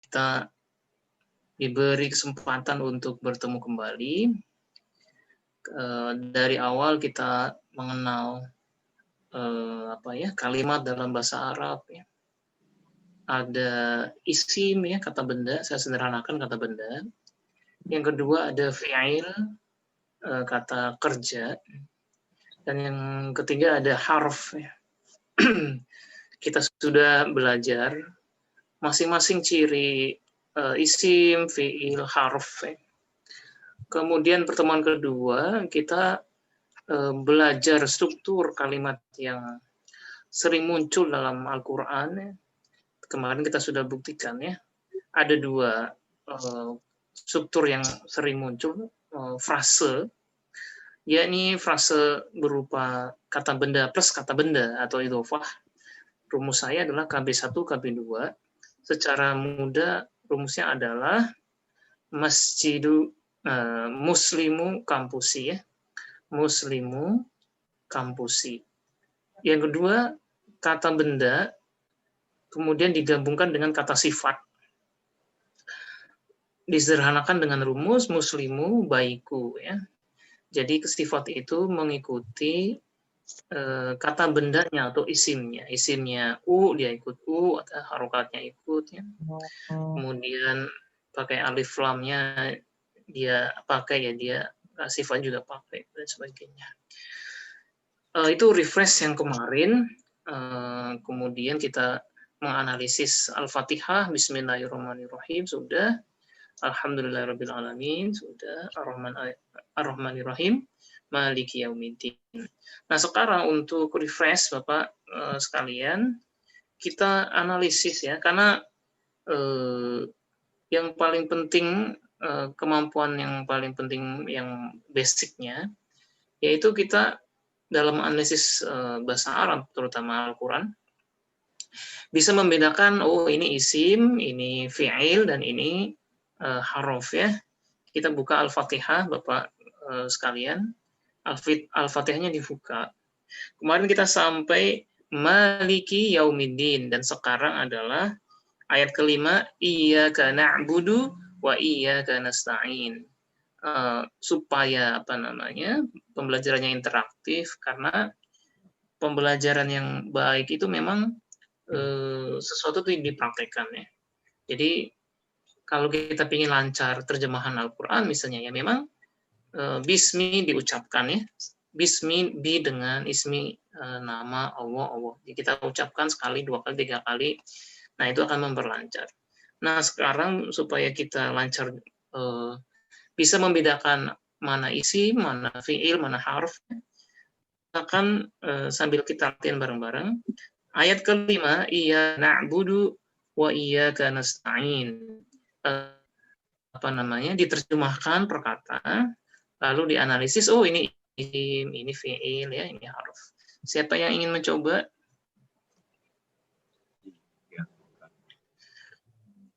kita diberi kesempatan untuk bertemu kembali. Dari awal kita mengenal kalimat dalam bahasa Arab ya. Ada isim ya, kata benda, saya sederhanakan kata benda. Yang kedua ada fi'il, kata kerja. Dan yang ketiga ada harf ya. Kita sudah belajar masing-masing ciri isim, fi'il, harf ya. Kemudian pertemuan kedua kita belajar struktur kalimat yang sering muncul dalam Al-Quran ya. Kemarin kita sudah buktikan ya, ada dua struktur yang sering muncul, frase, yakni frase berupa kata benda plus kata benda atau idhofah. Rumus saya adalah KB1, KB2. Secara mudah rumusnya adalah muslimu kampusi ya. Muslimu kampusi. Yang kedua, kata benda kemudian digabungkan dengan kata sifat. Disederhanakan dengan rumus muslimu baiku ya. Jadi sifat itu mengikuti kata bendanya atau isimnya. Isimnya u, dia ikut u, atau harokatnya ikut ya. Kemudian pakai alif lamnya dia pakai ya, dia sifat juga pakai dan sebagainya. Itu refresh yang kemarin. Kemudian kita menganalisis Al-Fatihah, Bismillahirrahmanirrahim, sudah. Alhamdulillahirrahmanirrahim, sudah. Ar-Rahmanirrahim, Maliki Yaumiddin. Nah, sekarang untuk refresh Bapak sekalian, kita analisis ya, karena yang paling penting, kemampuan yang paling penting, yang basicnya, yaitu kita dalam analisis bahasa Arab, terutama Al-Quran, bisa membedakan, oh ini isim, ini fi'il, dan ini haruf ya. Kita buka Al-Fatihah, Bapak sekalian. Al-Fatihahnya dibuka. Kemarin kita sampai Maliki Yaumiddin, dan sekarang adalah ayat kelima, Iyyaka na'budu wa iyyaka nasta'in. Supaya pembelajarannya interaktif, karena pembelajaran yang baik itu memang sesuatu itu dipraktekkan ya. Jadi kalau kita ingin lancar terjemahan Al-Quran misalnya ya, memang bismi diucapkan ya, bismi dengan ismi, nama Allah. Jadi kita ucapkan sekali, dua kali, tiga kali, nah itu akan memperlancar. Nah sekarang supaya kita lancar bisa membedakan mana isim, mana fi'il, mana harf, akan sambil kita latihan bareng-bareng. Ayat kelima, iya na'budu wa iyyaka nasta'in. Diterjemahkan per kata, lalu dianalisis, oh ini isim, ini fi'il ya, ini harf. Siapa yang ingin mencoba?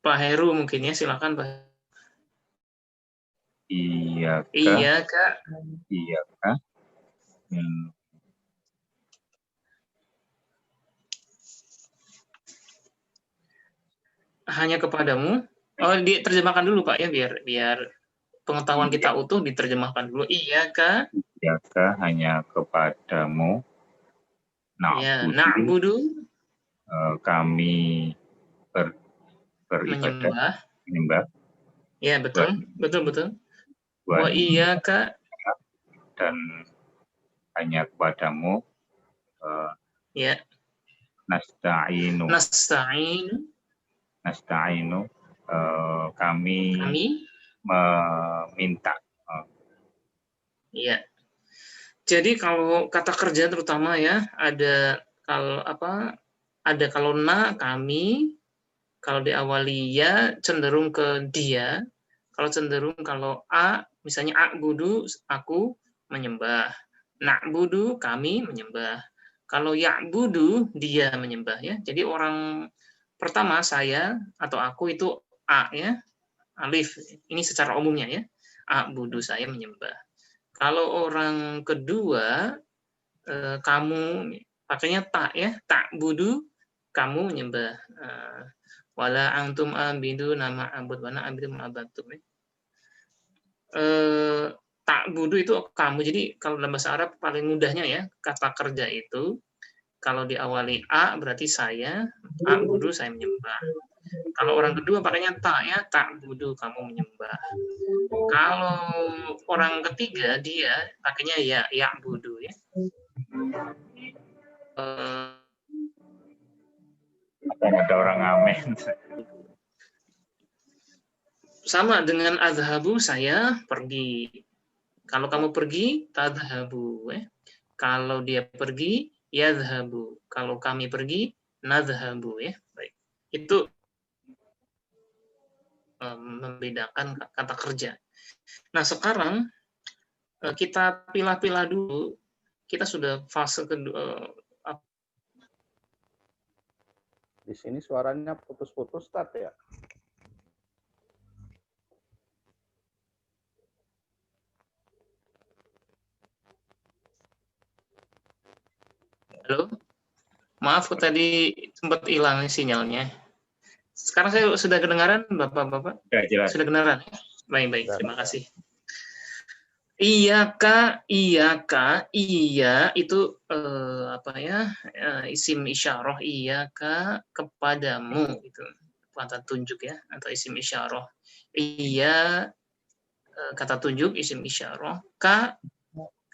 Pak Heru mungkin ya, silakan Pak. Iya Kak. Hanya kepadamu. Oh, diterjemahkan dulu Pak ya, biar pengetahuan kita utuh, diterjemahkan dulu. Iya Kak. Iya Kak, hanya kepadamu. Na'budu. Kami beribadah. Menyembah. Ya betul. Wa iyyaka, dan hanya kepadamu. Ya. Nasta'inu. Kami meminta. Iya. Jadi kalau kata kerja terutama ya, ada kalau kami, kalau diawali ya cenderung ke dia, kalau a misalnya a'budu, aku menyembah, na'budu, kami menyembah. Kalau ya'budu, dia menyembah ya. Jadi orang pertama saya atau aku itu a ya, alif. Ini secara umumnya ya. A'budu, saya menyembah. Kalau orang kedua, kamu pakainya tak ya, ta'budu, kamu menyembah. Wala antum abiduna ma a'bud wa ana abidu ma abattum. Ta'budu itu kamu. Jadi kalau dalam bahasa Arab paling mudahnya ya, kata kerja itu kalau diawali a berarti saya, a'budu saya menyembah. Kalau orang kedua pakainya ta ya, ta'budu kamu menyembah. Kalau orang ketiga dia pakainya ya, ya'budu ya. Ada orang amin. Sama dengan adhabu, saya pergi. Kalau kamu pergi, tadhabu. Kalau dia pergi, yadhabu. Kalau kami pergi, nadhabu. Ya. Baik. Itu membedakan kata kerja. Nah, sekarang kita pilah-pilah dulu. Kita sudah fase kedua. Di sini suaranya putus-putus, Tat, ya? Halo? Maaf, tadi sempat hilang sinyalnya. Sekarang saya sudah kedengaran, Bapak-Bapak? Ya, jelas. Sudah kedengaran? Baik-baik, terima kasih. Iyaka, iya itu isim isyarah, iyaka kepadamu itu kata tunjuk ya, atau isim isyarah. Iya kata tunjuk isim isyarah,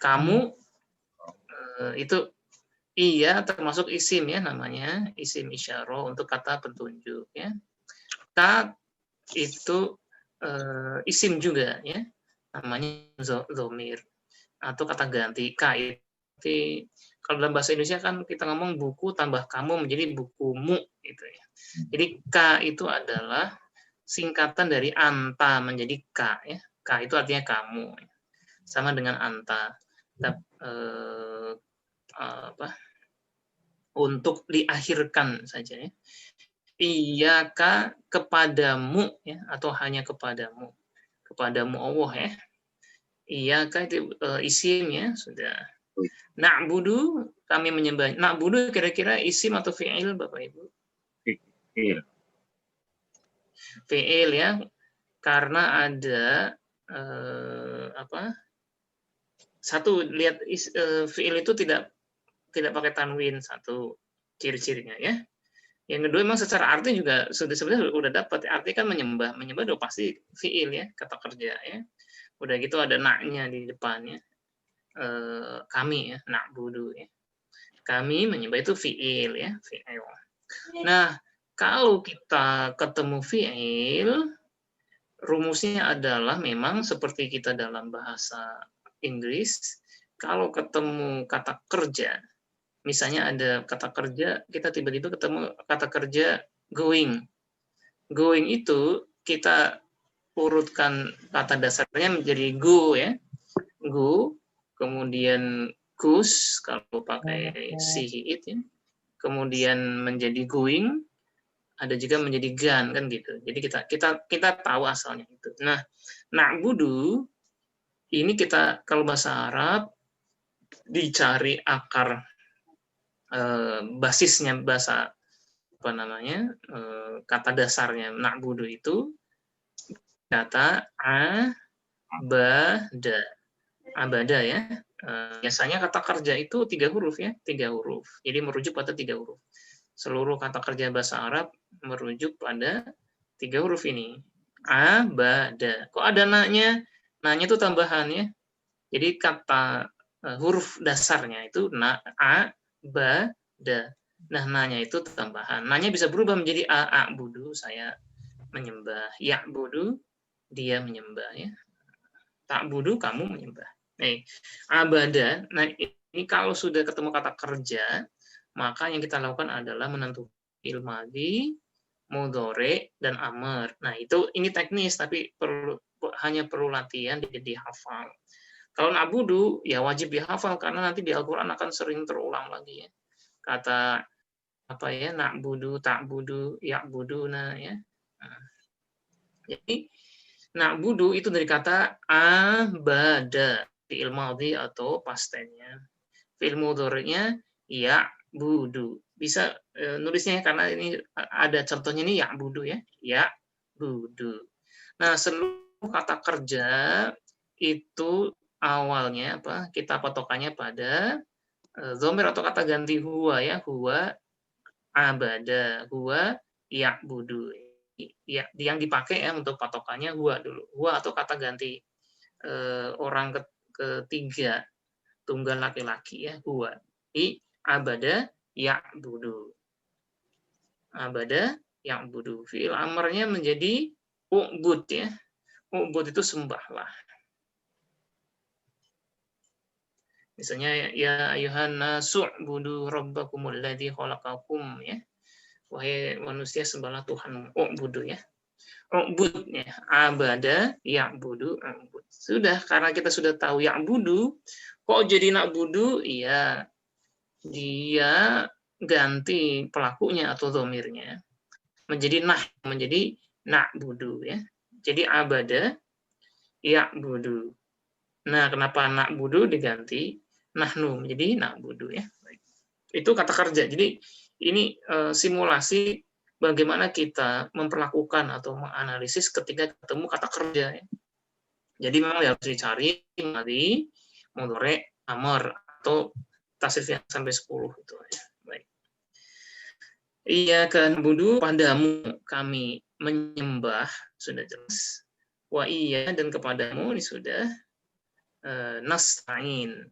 kamu itu iya termasuk isim ya, namanya isim isyarah untuk kata petunjuk ya. Ka itu isim juga ya, namanya dhamir atau kata ganti. Ka itu kalau dalam bahasa Indonesia kan kita ngomong buku tambah kamu menjadi bukumu gitu ya. Jadi ka itu adalah singkatan dari anta menjadi ka ya. Ka itu artinya kamu. Sama dengan anta. Untuk diakhirkan saja ya. Iyaka kepadamu ya, atau hanya kepadamu. Kepadamu Allah ya. Iyaka itu isim ya, sudah. Na'budu kami menyembah. Na'budu kira-kira isim atau fi'il Bapak Ibu? Fi'il. Fi'il ya. Karena ada satu, lihat fi'il itu tidak pakai tanwin, satu ciri-cirinya ya. Yang kedua memang secara arti juga sebenarnya sudah dapat. Arti kan menyembah udah pasti fi'il ya, kata kerja ya. Udah gitu ada naknya di depannya. Kami ya, na'budu ya. Kami menyembah itu fi'il ya, fi'il. Nah, kalau kita ketemu fi'il, rumusnya adalah memang seperti kita dalam bahasa Inggris, kalau ketemu kata kerja, misalnya ada kata kerja, kita tiba-tiba ketemu kata kerja going. Going itu kita urutkan kata dasarnya menjadi go ya. Go, kemudian goes kalau pakai it ya. Kemudian menjadi going, ada juga menjadi gone kan gitu. Jadi kita tahu asalnya itu. Nah, na'budu ini kita kalau bahasa Arab dicari akar basisnya bahasa kata dasarnya na'budu itu kata abada ya. Biasanya kata kerja itu 3 huruf ya, 3 huruf. Jadi merujuk pada 3 huruf. Seluruh kata kerja bahasa Arab merujuk pada 3 huruf ini. Abada. Kok ada na-nya? Na-nya itu tambahan ya. Jadi kata huruf dasarnya itu abada. Nah, na-nya itu tambahan. Na-nya bisa berubah menjadi a'budu, saya menyembah. Ya'budu, dia menyembah ya. Ta'budu, kamu menyembah. Abada. Nah, ini kalau sudah ketemu kata kerja, maka yang kita lakukan adalah menentukan fi'il madhi, mudhari, dan amr. Nah, ini teknis tapi hanya perlu latihan dihafal. Kalau na'budu ya wajib dihafal karena nanti di Al-Qur'an akan sering terulang lagi ya. Kata na'budu, ta'budu, ya'buduna ya. Nah, jadi na'budu itu dari kata abada, fi'il madhi atau past tense-nya. Fi'il mudhari'nya ya'budu. bisa nulisnya karena ini ada contohnya nih ya'budu ya. Ya'budu. Nah, seluruh kata kerja itu awalnya apa? Kita patokannya pada dhamir atau kata ganti huwa ya. Huwa abada, huwa ya'budu. Ya, yang dipakai ya untuk patokannya huwa dulu. Huwa atau kata ganti orang ketiga tunggal laki-laki ya, huwa. Abada ya'budu. Abada ya'budu. Fi'il amarnya menjadi u'bud ya. U'bud itu sembahlah. Misalnya ya ayuhan nasu budu rabbakumul ladzi khalaqakum ya. Wahai manusia sembahlah Tuhan u'budu ya. U'bud ya. Abada ya'budu u'bud. Sudah karena kita sudah tahu ya'budu, kok jadi na'budu? Iya. Dia ganti pelakunya atau dhamirnya menjadi na'budu ya. Jadi abada ya'budu. Nah, kenapa na'budu diganti nahnu menjadi na'budu ya. Itu kata kerja. Jadi ini simulasi bagaimana kita memperlakukan atau menganalisis ketika ketemu kata kerja ya. Jadi memang harus dicari madi, mudhari, amar atau tasrif yang sampai 10 itu ya. Baik. Iya kan budu padamu kami menyembah sudah jelas. Wa iya dan kepadamu ini sudah nasta'in.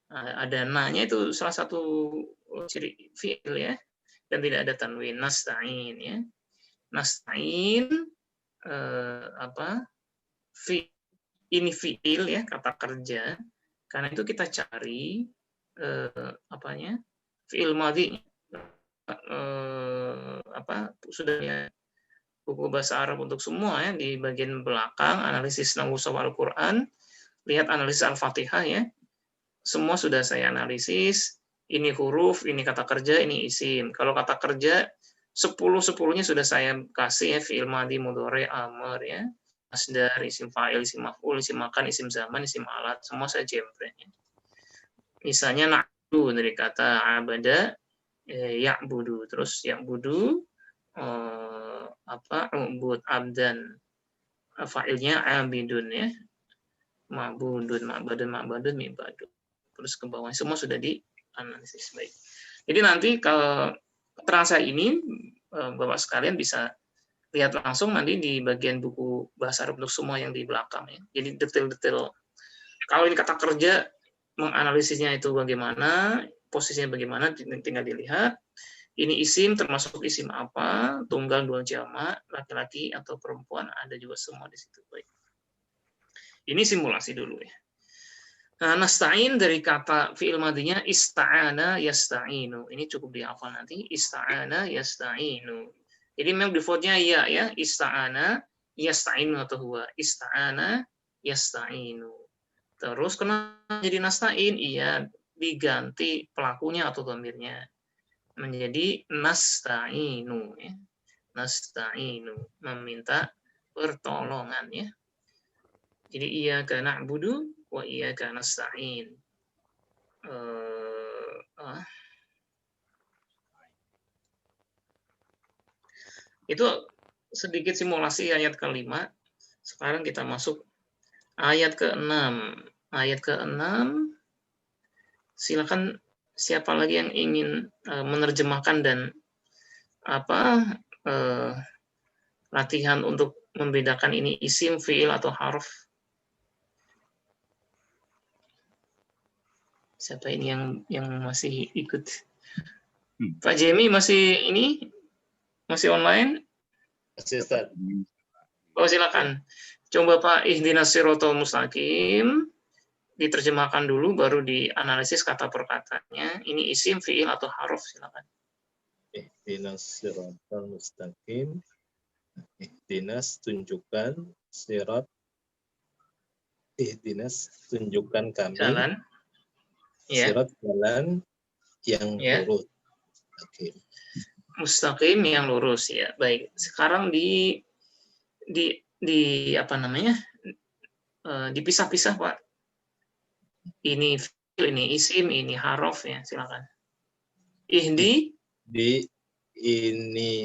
Ada na-nya itu salah satu ciri fi'il ya, dan tidak ada tanwin. Nasta'in ya. Nasta'in ini fi'il ya, kata kerja. Karena itu kita cari fi'il madhi sudahnya buku bahasa Arab untuk semua ya, di bagian belakang analisis nahwu shawal Al-Qur'an, lihat analisis Al-Fatihah ya. Semua sudah saya analisis, ini huruf, ini kata kerja, ini isim. Kalau kata kerja 10-10-nya sudah saya kasih ya, fi'il madhi, mudhari, amr ya. Masdar, isim fa'il, isim maf'ul, isim makan, isim zaman, isim alat, semua saya jempret ya. Misalnya na'budu dari kata abada ya'budu, terus ya'budu ubud abdan, fa'ilnya abidun ya, ma'budun, ma'badun, mibadun, terus ke bawah semua sudah dianalisis. Baik, jadi nanti kalau terasa ini Bapak sekalian bisa lihat langsung nanti di bagian buku bahasa Arab untuk semua yang di belakang ya. Jadi detail-detail kalau ini kata kerja menganalisisnya itu bagaimana, posisinya bagaimana tinggal dilihat. Ini isim termasuk isim apa, tunggal, dua jamak, laki-laki atau perempuan, ada juga semua di situ. Baik. Ini simulasi dulu ya. Nah, nasta'in dari kata fi'il madinya ista'ana yasta'inu. Ini cukup dihafal nanti. Ista'ana yasta'inu. Jadi memang defaultnya ya, ista'ana yasta'inu atau huwa. Ista'ana yasta'inu. Terus kenapa jadi nasta'in? Iya, diganti pelakunya atau dhamirnya menjadi nasta'inu ya. Nasta'inu, meminta pertolongan ya. Jadi iyyaka na'budu wa iyyaka nasta'in. Itu sedikit simulasi ayat ke-5. Sekarang kita masuk ayat ke-6. Ayat ke-6, silakan siapa lagi yang ingin menerjemahkan dan latihan untuk membedakan ini isim, fiil atau harf. Siapa ini yang masih ikut? Pak Jemi masih online? Masih, Ustaz. Oh, silakan. Coba Pak, ihdinas siratal mustaqim diterjemahkan dulu, baru dianalisis kata per katanya. Ini isim, fiil atau harf, silakan. Ihdinas siratal mustaqim. Ihdinas tunjukkan, sirat. Ihdinas tunjukkan kami. Jalan. Ya. Sirat jalan yang lurus. Oke. Mustaqim yang lurus ya. Baik. Sekarang dipisah-pisah Pak. Ini fiil, ini isim, ini harf ya, silakan. Ihdi di ini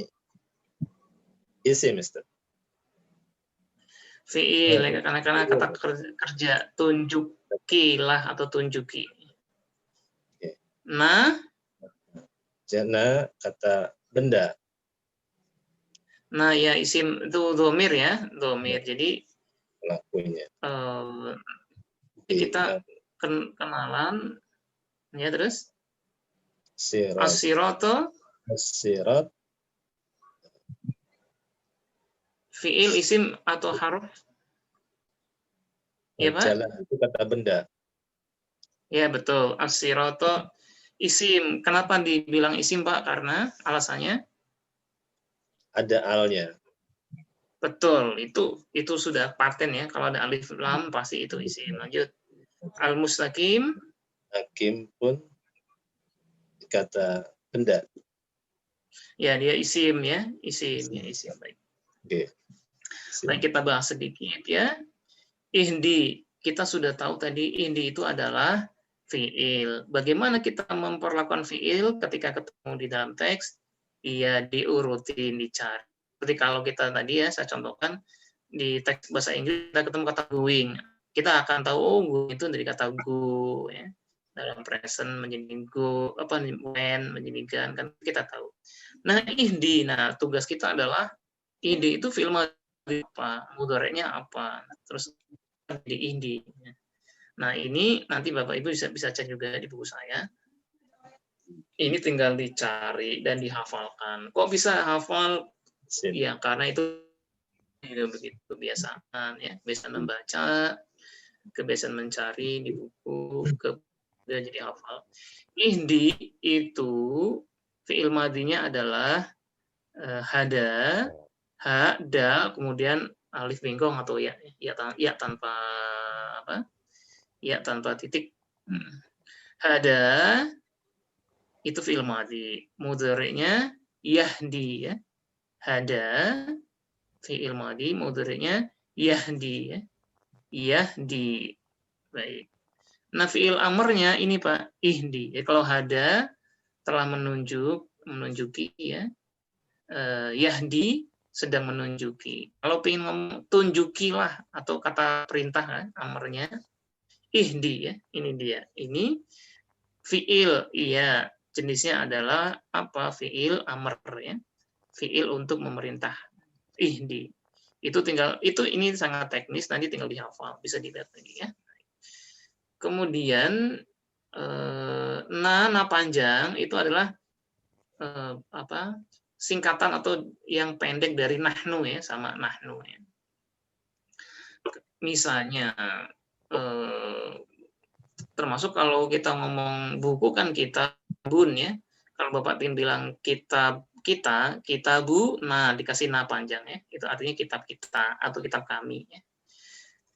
isim, Ustaz. Fiil, ya, karena kata kerja, tunjukilah atau tunjuki. Nah, Jana kata benda. nah ya isim itu domir ya, domir. Jadi Pelakunya. kita kenalan, ya terus. Sirat. As-sirata, Sirat. fiil, isim atau haruf? Ya, Pak? Jalan itu kata benda. Ya, betul. As-sirata isim. Kenapa dibilang isim, Pak? Karena alasannya? Ada alnya. Betul. Itu sudah paten ya. Kalau ada alif lam pasti itu isim. Lanjut. Al-mustaqim. Hakim pun kata benda. Ya, dia isim ya. Isim ya, isim. Baik. Oke. Baik, kita bahas sedikit ya. Ihdi. Kita sudah tahu tadi ihdi itu adalah fiil. Bagaimana kita memperlakukan fiil ketika ketemu di dalam teks? Iya, diurutin, dicari. Seperti kalau kita tadi ya, saya contohkan di teks bahasa Inggris kita ketemu kata going. Kita akan tahu going itu dari kata go ya. Dalam present menjadi go, when menjadi kan kita tahu. Nah, ihdi. Nah, tugas kita adalah ihdi itu fiil apa? Mudhari'nya apa? Terus di ihdi. Nah, ini nanti Bapak Ibu bisa cek juga di buku saya. Ini tinggal dicari dan dihafalkan. Kok bisa hafal? Ya, karena itu begitu kebiasaan ya, kebiasaan membaca, kebiasaan mencari di buku, jadi hafal. Ihdi itu fiil madinya adalah hada, ha, da, kemudian alif bengkong atau ya tanpa apa? Ya tanpa titik. Hada itu fi'il madhi. Mudhari'nya yahdi ya. Hada fi'il madhi, mudhari'nya yahdi ya. Yahdi. Baik. Nah, fi'il amrnya ini Pak, ihdi. Ya, kalau hada telah menunjuki ya. Yahdi sedang menunjuki. Kalau ingin ngomong tunjukilah atau kata perintah kan, amrnya ihdi ya. Ini dia. Ini fiil, iya, jenisnya adalah apa? Fiil amr ya. Fiil untuk memerintah. Ihdi. Ini sangat teknis, nanti tinggal dihafal, bisa dilihat lagi ya. Kemudian na panjang itu adalah singkatan atau yang pendek dari nahnu ya, sama nahnu ya. Misalnya termasuk kalau kita ngomong buku kan kitabun ya. Kalau Bapak ingin bilang kitabu, nah dikasih na panjang ya. Itu artinya kitab kita atau kitab kami ya.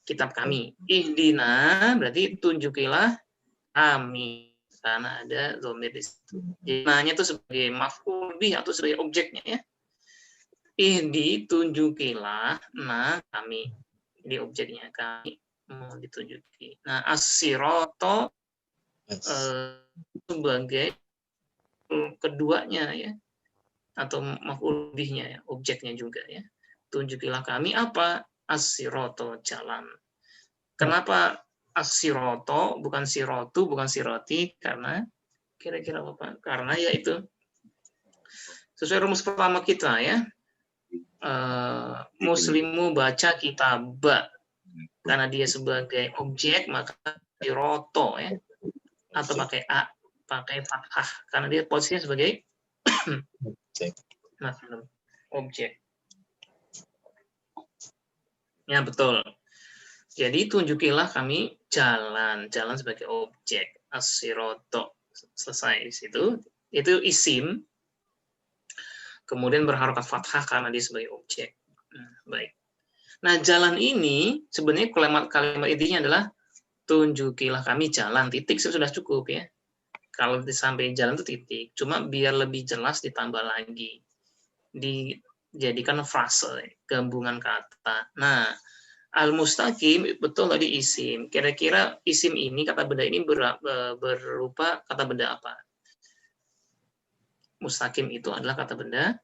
Kitab kami. Ihdina berarti tunjukilah kami, karena ada dhamir di situ. Jadi nanya itu sebagai maf'ul bih atau sebagai objeknya ya. Ihdi tunjukilah na kami. Jadi objeknya kami mau ditunjuki. Nah, as-sirata sebagai keduanya ya, atau maf'ul bihnya ya, objeknya juga ya. Tunjukilah kami apa? As-sirata, jalan. Kenapa as-sirata bukan sirotu, bukan siroti? Karena kira-kira apa? Karena yaitu sesuai rumus pertama kita ya. Muslimu baca kitab. Karena dia sebagai objek maka siroto ya, atau pakai a, pakai fathah karena dia posisinya sebagai objek. Ya betul. Jadi tunjukilah kami jalan sebagai objek. As-siroto, selesai di situ. Itu isim. Kemudian berharokat fathah karena dia sebagai objek. Baik. Nah, jalan ini sebenarnya kalimat intinya adalah tunjukilah kami jalan, titik sudah cukup ya. Kalau sampai jalan itu titik, cuma biar lebih jelas ditambah lagi. Dijadikan frase, gabungan kata. Nah, al-mustaqim betul tadi isim. Kira-kira isim ini, kata benda ini berupa kata benda apa? mustaqim itu adalah kata benda.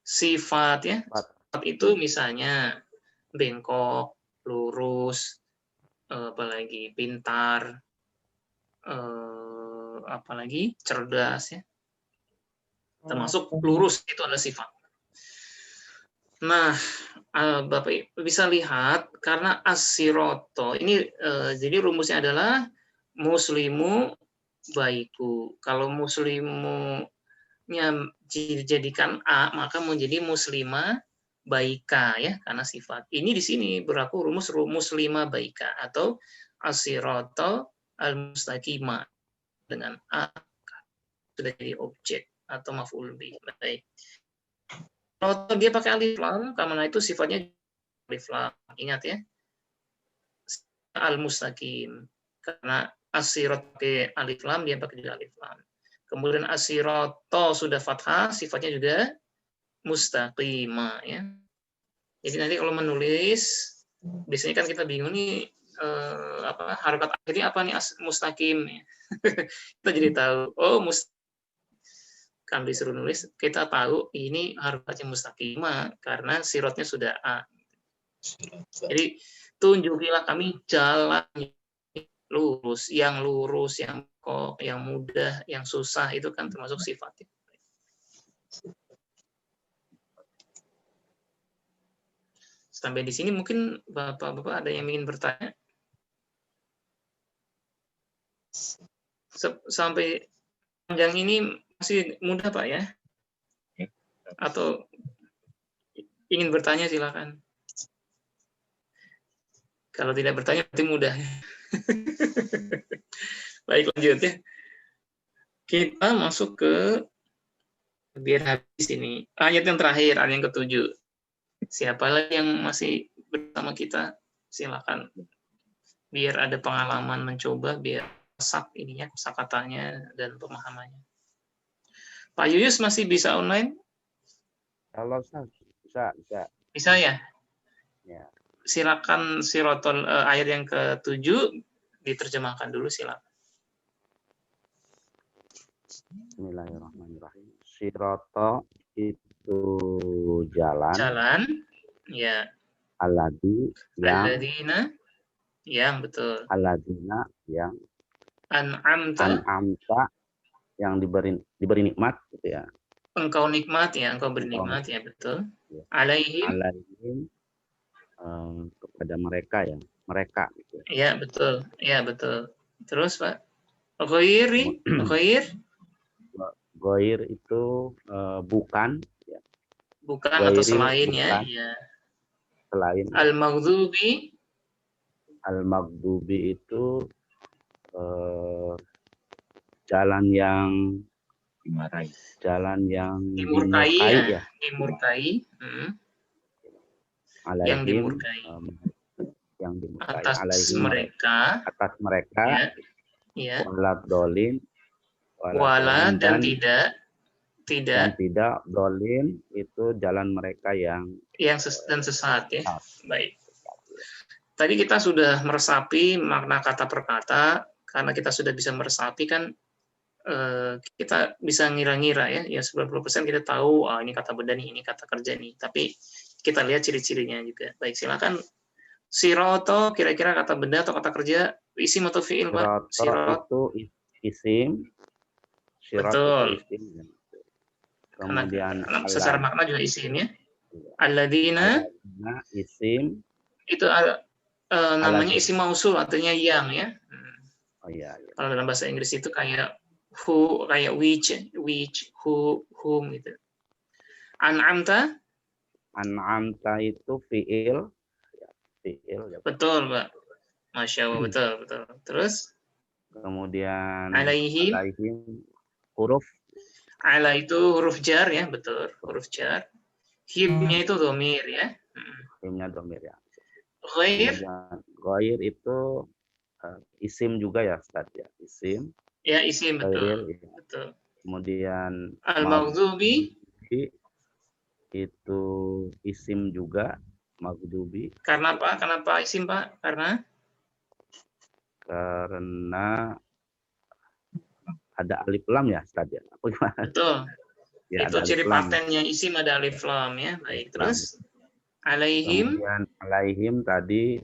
Sifat ya, sifat itu misalnya bengkok, lurus, apalagi pintar, apalagi cerdas ya. Termasuk lurus itu adalah sifat. Nah, Bapak bisa lihat karena as-siroto ini jadi rumusnya adalah muslimu baiku. Kalau muslimunya dijadikan A, maka menjadi muslimah baika ya, karena sifat. Ini di sini berlaku rumus muslimah baika atau as-siroto al-mustaqimah dengan A sudah jadi objek atau maf'ul bih. Baik. Kalau dia pakai alif lam, karena itu sifatnya alif lam. Ingat ya. Al-mustaqim. Karena as-sirat pakai alif lam, dia pakai juga alif lam. Kemudian as-sirato sudah fathah, sifatnya juga mustaqimah ya. Jadi nanti kalau menulis, biasanya kan kita bingung nih harokat akhirnya apa nih mustaqim. Kita jadi tahu, oh kalau disuruh nulis, kita tahu ini harokatnya mustaqimah karena sirotnya sudah A. Jadi tunjukilah kami jalan lurus, yang kok, yang mudah, yang susah itu kan termasuk sifatnya. Sampai di sini mungkin Bapak-bapak ada yang ingin bertanya? Sampai panjang ini masih mudah Pak ya? Atau ingin bertanya silakan. Kalau tidak bertanya berarti mudah. Baik, lanjut ya. Kita masuk ke biar habis ini. Ayat yang terakhir, ayat yang ke-7. Siapa lagi yang masih bersama kita? Silakan. Biar ada pengalaman mencoba, biar sak ininya, kosakatanya dan pemahamannya. Pak Yuyus masih bisa online? Kalau bisa. Bisa ya? Ya. Silakan sirotol ayat yang ke-7 diterjemahkan dulu silakan. Bismillahirrahmanirrahim. Siroto itu jalan. Jalan, ya. Alladzi yang. Alladina, yang betul. Alladina yang. An'amta, yang diberi nikmat gitu ya. Engkau nikmat ya, engkau bernikmat ya, betul. Ya. Alaihim, kepada mereka ya, mereka gitu. Ya, betul. Ya, betul. Terus, Pak. Ghair itu bukan ya. Bukan atau selain bukan, ya. Selain. Al-maghdubi itu jalan yang dimarahi. Jalan yang dimurkai ya. Dimurkai. Yang dimurkai. Yang dimurkai atas mereka. Ya. Dolin. Dan tidak dolin itu jalan mereka yang sesat ya. Baik. Tadi kita sudah meresapi makna kata per kata, karena kita sudah bisa meresapi kan kita bisa ngira-ngira ya 90% kita tahu ini kata benda nih, ini kata kerja nih, tapi kita lihat ciri-cirinya juga. Baik, silakan. Siroto kira-kira kata benda atau kata kerja, isim atau fiil, Pak? Siroto itu isim. Betul. Itu isim. Kemudian secara makna juga isim ya. Alladina isim. Itu namanya isim mausul, artinya yang ya. Oh iya. Kalau dalam bahasa Inggris itu kayak who, kayak which, who, whom gitu. An'amta itu fiil. Ya. Betul, Pak. Masya Allah, betul. Terus? Kemudian alaihim huruf. Ala itu huruf jar ya, betul. Huruf jar. Himnya itu domir ya. Himnya domir ya. Ghair itu isim juga ya, Ustaz ya. Isim. Ya, isim, betul. Ya. Betul. Kemudian al-maghdubi itu isim juga. Maghdubi. Karena apa? Kenapa isim, Pak? Karena ada alif lam ya, Ustaz ya? Apa gimana? Betul. Ya, Itu ada alif ciri lam. patennya isim ada alif lam ya. Baik, Alif lam. terus alaihim Kemudian alaihim tadi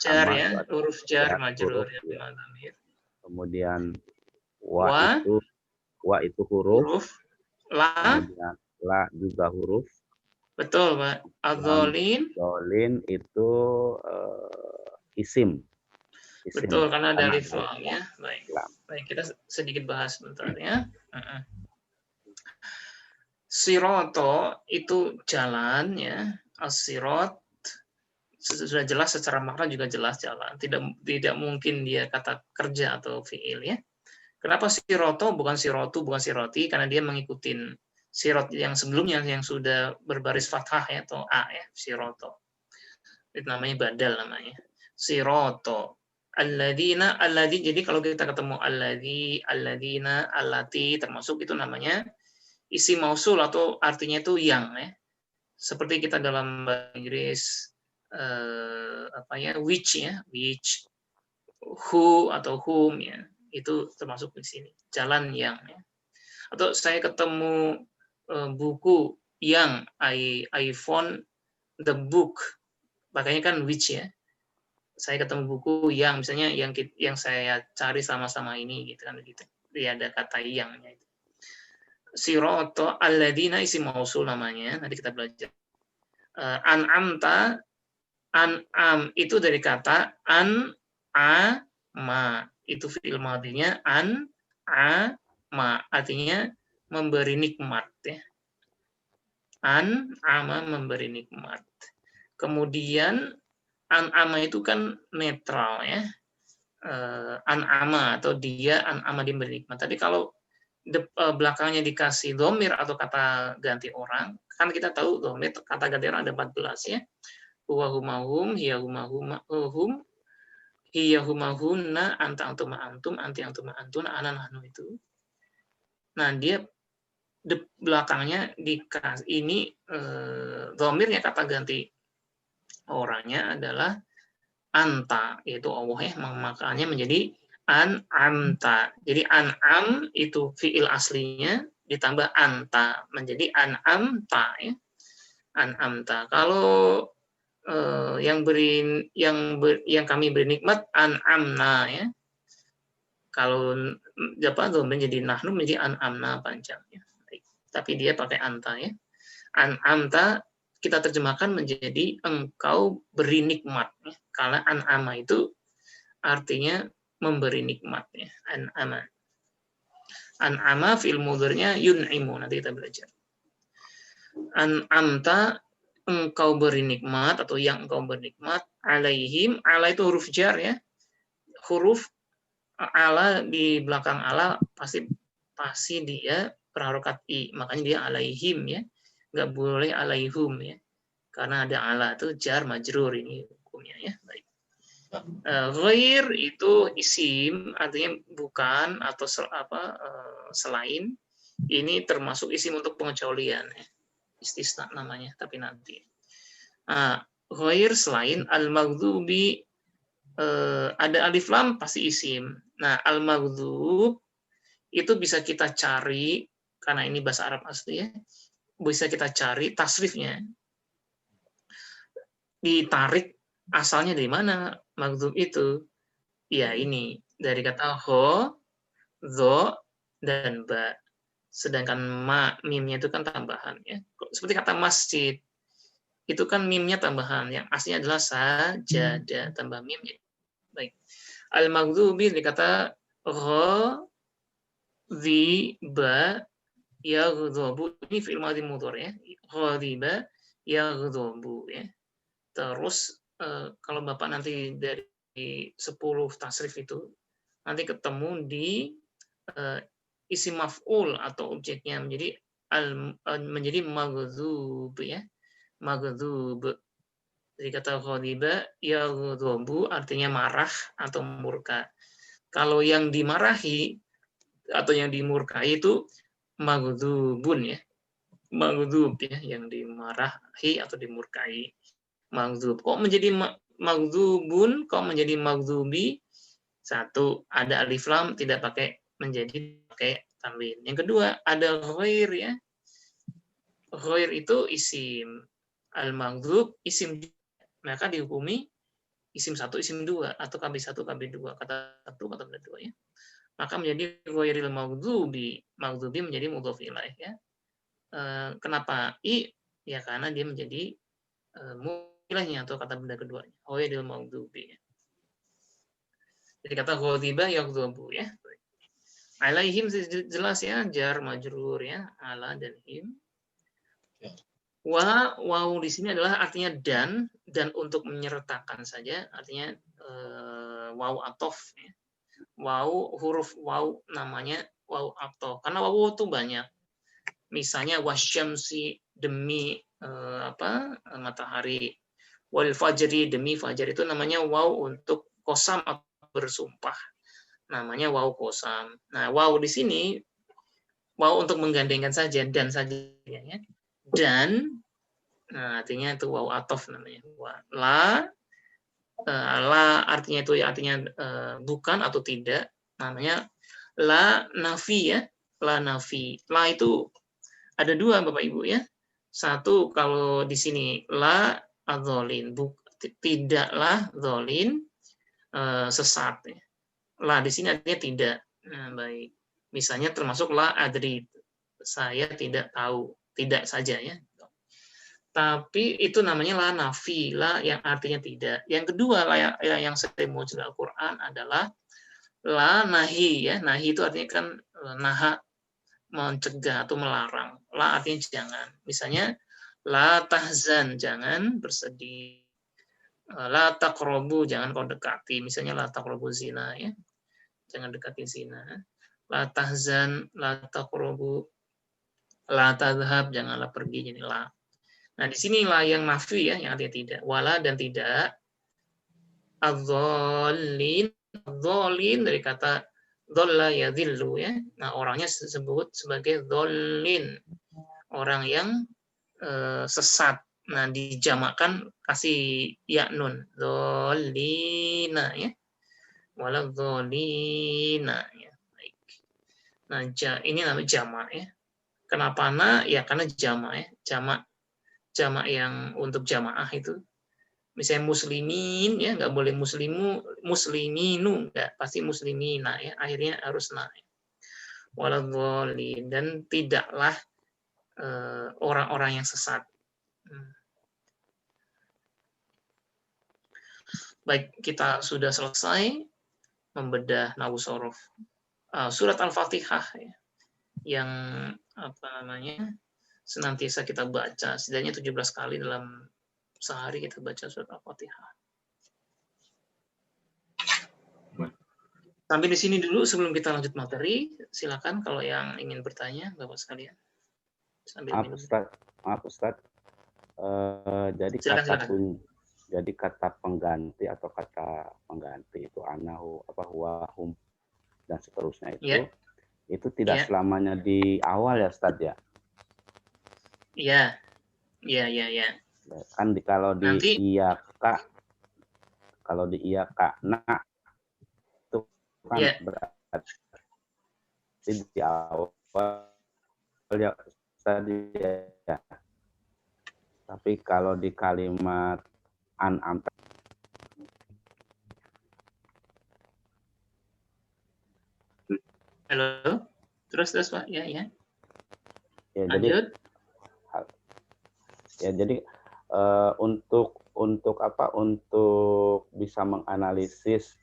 jar sama ya, suatu huruf jar majrur huruf ya, ya. dhamir. Kemudian Wa itu huruf, huruf la kemudian la juga huruf. betul, Pak. Adzolin Dolin itu isim. betul karena ada alif Alif lam ya. Baik. lam. Baik, kita sedikit bahas sebentar ya. Siroto itu jalan ya. As-sirot sudah jelas secara makna juga jelas jalan. Tidak mungkin dia kata kerja atau fiil ya. Kenapa siroto bukan sirotu bukan siroti? Karena dia mengikuti sirot yang sebelumnya yang sudah berbaris fathah ya atau a ya, siroto. Itu namanya badal namanya. Siroto. Alladzina, jadi kalau kita ketemu alladzina, allati termasuk itu namanya isi mausul atau artinya itu yang ya. Seperti kita dalam bahasa Inggris which ya, which, who atau whom ya. Itu termasuk di sini. Jalan yang ya. Atau saya ketemu buku yang I found the book. Makanya kan which ya. Saya ketemu buku yang misalnya yang saya cari sama-sama ini gitu kan gitu. Dia ada kata yangnya itu. Siroto alladzina isim mausul namanya. Nanti kita belajar. An'amta, an'am itu dari kata an-a-ma. Itu fi'il madhinya an-a-ma. Artinya memberi nikmat. Ya. An-ama memberi nikmat. Kemudian an-ama itu kan netral ya. An-ama atau dia an-ama memberi nikmat. Tapi kalau belakangnya dikasih domir atau kata ganti orang, kan kita tahu domir kata ganti orang ada 14 ya. Huwa humahum, hiya humahum, hiya humahunna, anta antuma antum, anti antuma antun, ana nahnu itu. Nah, dia belakangnya dikasih ini domirnya kata ganti orangnya adalah anta, yaitu Allah ya, makanya menjadi an'amta. Jadi an'am itu fiil aslinya ditambah anta menjadi an'amta ya. An'amta. Kalau yang kami beri nikmat an'amna ya. Kalau menjadi nahnu menjadi an'amna panjangnya. Tapi dia pakai anta ya. An'amta kita terjemahkan menjadi engkau beri nikmat ya. Karena an'ama itu artinya memberi nikmat ya. An'ama. An'ama fi'il mudhari'nya yun'imu, nanti kita belajar. An'amta engkau beri nikmat atau yang engkau beri nikmat alaihim, ala itu huruf jar ya. Huruf ala di belakang ala pasti dia berharokat i, makanya dia alaihim ya. Enggak boleh alaihum ya. Karena ada ala itu jar majrur ini hukumnya ya. Baik. Ghair itu isim artinya bukan atau selain. Ini termasuk isim untuk pengecualian ya. Istisna namanya tapi nanti. Ghair selain al-maghdubi ada alif lam pasti isim. Nah, al-maghdub itu bisa kita cari karena ini bahasa Arab asli ya. Bisa kita cari tasrifnya. Ditarik asalnya dari mana maghdub itu? Ya ini dari kata ho, zo, dan ba. Sedangkan mimnya itu kan tambahan ya. Seperti kata masjid itu kan mimnya tambahan, yang aslinya adalah sajadah tambah mim ya. Baik. Al-maghdubi dikata ho, zi, ba, yaghdabu. Ini fi'il madhi mudhari ya. Ghadiba, yaghdabu ya. Terus kalau Bapak nanti dari 10 tasrif itu nanti ketemu di isim maf'ul atau objeknya menjadi maghdhub ya. Maghdhub. Jadi kata ghadiba yaghdabu artinya marah atau murka. Kalau yang dimarahi atau yang dimurkai itu maghdhubun ya. Maghdhub ya, yang dimarahi atau dimurkai. Maghdhub. Kok menjadi maghdhubun, kok menjadi maghdhubi? Satu, ada alif lam tidak pakai menjadi pakai tanwin. Yang kedua ada ghair ya. Ghair itu isim, al-maghdub isim, maka dihukumi isim 1, isim 2 atau KB1, KB2, kata 1, kata 2 ya. Maka menjadi ghairil maghdubi, maghdubi menjadi mudhof ilaih ya. Kenapa i? Ya karena dia menjadi mulahnya atau kata benda keduanya. Ghairil maghdubi ya. Jadi kata ghadiba yaghdabu ya. Alaihim jelas ya, jar majrur ya, ala dan him. Ya. Waw di sini adalah artinya dan untuk menyertakan saja artinya waw atof ya. Waw, huruf waw namanya waw atof karena waw itu banyak. Misalnya wasyamsi demi matahari, wal fajri demi fajar, itu namanya waw untuk kosam atau bersumpah, namanya waw kosam. Nah waw di sini waw untuk menggandengkan saja dan saja ya. Dan nah, artinya itu waw atof namanya. La artinya itu ya artinya bukan atau tidak, namanya la nafi ya. La nafi. La itu ada dua Bapak Ibu ya. Satu kalau di sini la adzolin, tidaklah dzolin sesat ya. La di sini artinya tidak. Nah, baik. Misalnya termasuk la adri, saya tidak tahu, tidak saja ya. Tapi itu namanya la nafi, la yang artinya tidak. Yang kedua la yang sering muncul dalam Al-Qur'an adalah la nahi ya. Nahi itu artinya kan naha, mencegah atau melarang. La artinya jangan. Misalnya la tahzan, jangan bersedih. La taqrabu, jangan kau dekati. Misalnya la taqrabu zina ya. Jangan dekati zina. La tahzan, la taqrabu, la tadhhab, janganlah pergi, jadi la. Nah, di sini la yang nafi ya, yang artinya tidak. Wala dan tidak. Adzolin, adzolin dari kata dholla yadhillu ya. Nah, orangnya disebut sebagai dzolin. Orang yang sesat. Nah, dijamakkan kasih ya nun. Dzolina ya. Wala dzolina ya. Baik. Nah, ini namanya jamak ya. Kenapa na? Ya karena jamak ya. Jamak yang untuk jamaah itu, misalnya muslimin ya, nggak boleh musliminu, nggak, pasti muslimina ya, akhirnya harus na ya. Waladhdallin, dan tidaklah orang-orang yang sesat. Baik, kita sudah selesai membedah nahwu shorof surat Al-Fatihah ya, yang senantiasa kita baca, setidaknya 17 kali dalam sehari kita baca surat Al-Fatihah. Sampai di sini dulu sebelum kita lanjut materi. Silakan kalau yang ingin bertanya, Bapak sekalian. Maaf Ustaz. Jadi silakan. Jadi kata pengganti atau kata pengganti itu anahu, huwa, hum, dan seterusnya itu, itu tidak selamanya di awal ya Ustaz ya? Iya. Kan kalau di iya kak, nah itu kan berarti di awal ya Ustaz ya. Tapi kalau di kalimat an'am, halo, terus Pak ya. Lanjut. Jadi untuk bisa menganalisis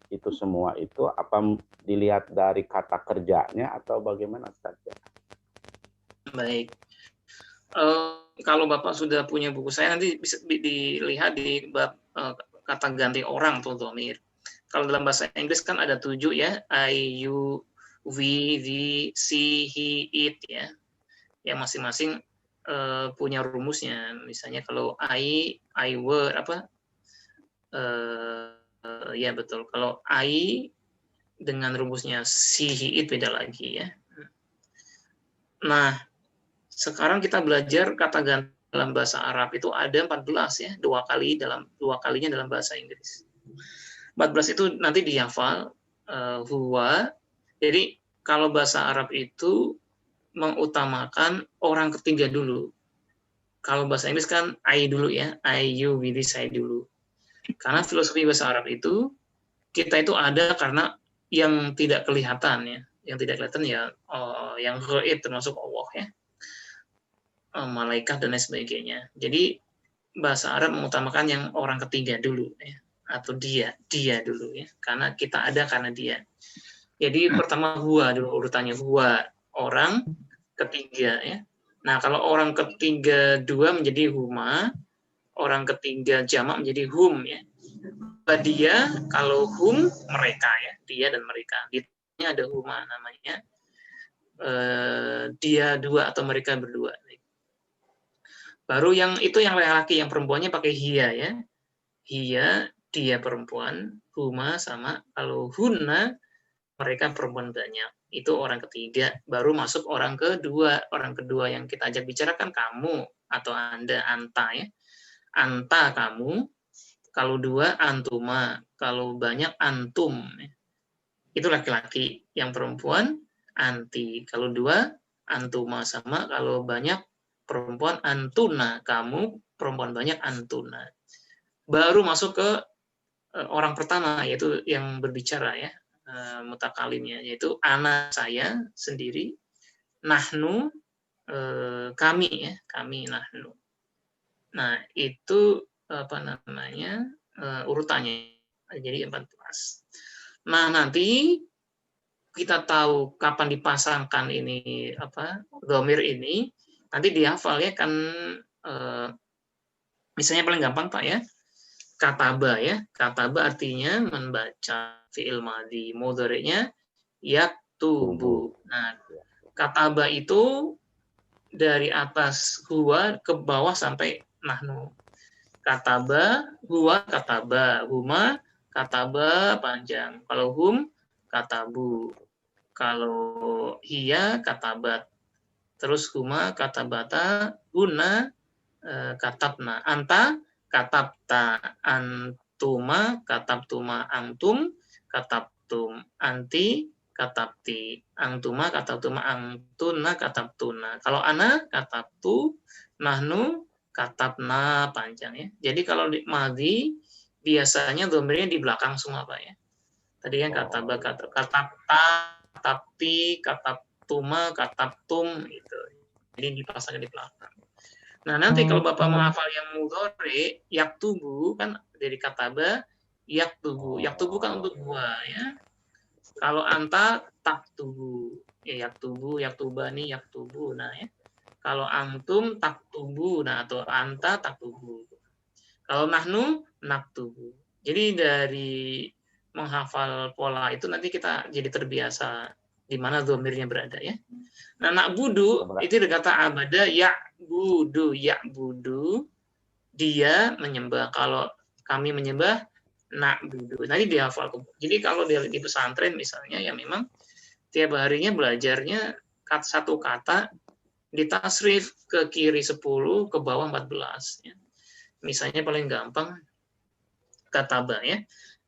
itu semua itu apa dilihat dari kata kerjanya atau bagaimana Ustaz? Baik. Kalau Bapak sudah punya buku saya, nanti bisa dilihat di bab kata ganti orang atau dhamir. Kalau dalam bahasa Inggris kan ada 7 ya, I, you, we, the, she, he, it ya. Yang masing-masing punya rumusnya. Misalnya kalau I were ya betul. Kalau I dengan rumusnya she, he, it beda lagi ya. Nah, sekarang kita belajar kata ganti dalam bahasa Arab itu ada 14 ya, dua kalinya dalam bahasa Inggris. 14 itu nanti dihafal, huwa, Jadi kalau bahasa Arab itu mengutamakan orang ketiga dulu. Kalau bahasa Inggris kan I dulu ya, I, you, we, this, I dulu. Karena filosofi bahasa Arab itu, kita itu ada karena yang tidak kelihatan ya. Yang tidak kelihatan ya, yang gaib termasuk Allah ya. Malaikat dan lain sebagainya. Jadi bahasa Arab mengutamakan yang orang ketiga dulu ya. Atau dia dulu ya. Karena kita ada karena dia. Jadi pertama huwa dulu urutannya, huwa orang ketiga ya. Nah, kalau orang ketiga dua menjadi huma, orang ketiga jamak menjadi hum ya. Dia, kalau hum mereka ya, dia dan mereka. Di sini ada huma namanya. Dia dua atau mereka berdua. Baru yang itu yang laki-laki, yang perempuannya pakai hiya ya. Hiya, dia perempuan, huma sama, kalau hunna mereka perempuan banyak. Itu orang ketiga, baru masuk orang kedua. Orang kedua yang kita ajak bicara kan kamu atau Anda, anta ya. Anta kamu, kalau dua antuma, kalau banyak antum. Itu laki-laki, yang perempuan anti. Kalau dua antuma sama, kalau banyak perempuan antuna, kamu perempuan banyak antuna. Baru masuk ke orang pertama, yaitu yang berbicara ya. Mutakalimnya, yaitu ana saya sendiri, nahnu kami ya, kami nahnu. Nah, itu apa namanya? Urutannya. Jadi 14. Nah, nanti kita tahu kapan dipasangkan ini apa? Dhamir ini, nanti dihafal ya kan, misalnya paling gampang Pak ya. Kataba ya. Kataba artinya membaca. Fi'il madhi, mudhari'nya yaktubu. Nah, kataba itu dari atas huwa ke bawah sampai nahnu. Kataba, huwa kataba, huma kataba panjang. Kalau hum katabu. Kalau hiya katabat. Terus huma katabata, huna katabna. Anta katabta, antuma katabtuma, antum katabtum, anti katabti, antuma katabtuma, antuna katabtuna. Kalau ana katabtu, nahnu katabna panjang ya. Jadi kalau di madhi biasanya dhamirnya di belakang semua Pak ya. Tadi kan kataba, katabta, katabti, katabtuma, katabtum itu. Jadi dipasangkan di belakang. Nah, nanti kalau Bapak menghafal yang mudhari, yaktubu kan dari kataba, yaktubu. Yaktubu kan untuk gua ya. Kalau anta taktubu. Ya yaktubu, yaktubani, yaktubu. Nah ya. Kalau antum taktubu, nah atau anta taktubu. Kalau nahnu naktubu. Jadi dari menghafal pola itu nanti kita jadi terbiasa di mana dhamirnya berada ya. Nah, na'budu itu dari kata abada ya'budu, ya'budu dia menyembah. Kalau kami menyembah na'budu. Nanti dihafal. Jadi kalau di pesantren misalnya ya memang tiap harinya belajarnya satu kata ditasrif ke kiri 10, ke bawah 14 ya. Misalnya paling gampang kataba ya.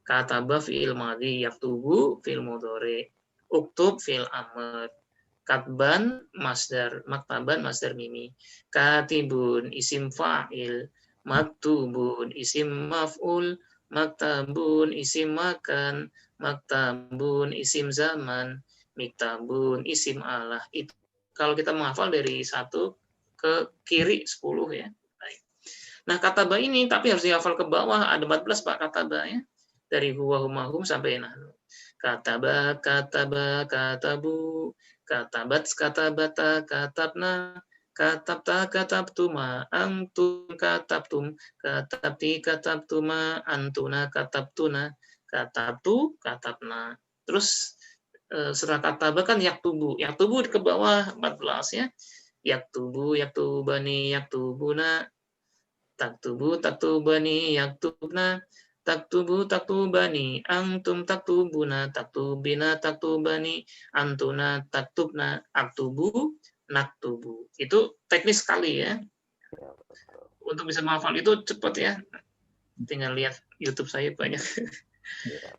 Kataba fi'il madhi, yaktubu fi'il mudhari, uktub fi'il amr, katban masdar, maktaban masdar mimi, katibun isim fa'il, maktubun isim maf'ul, maktabun isim makan, maktabun isim zaman, miktabun isim alah. Itu kalau kita menghafal dari 1 ke kiri 10 ya. Nah, kataba ini tapi harus dihafal ke bawah, ada 14 Pak kataba ya. Dari huwa huma hum sampai nahnu. Kataba, kataba, katabu, katabat, katabata, katabna, katabta, katabtuma, antum, katabtum, katabti, katabtuma, antuna, katabtuna, katabtu, katabna. Terus setelah kataba kan yaktubu. Yaktubu ke bawah 14 ya. Yaktubu, yaktubani, yaktubuna, taktubu, taktubani, yaktubna, taktubu, taktubani, antum taktubuna, taktubina, taktubani, antuna, taktubna, aktubu, naktubu. Itu teknis sekali ya. Untuk bisa menghafal itu cepat ya. Tinggal lihat YouTube saya banyak.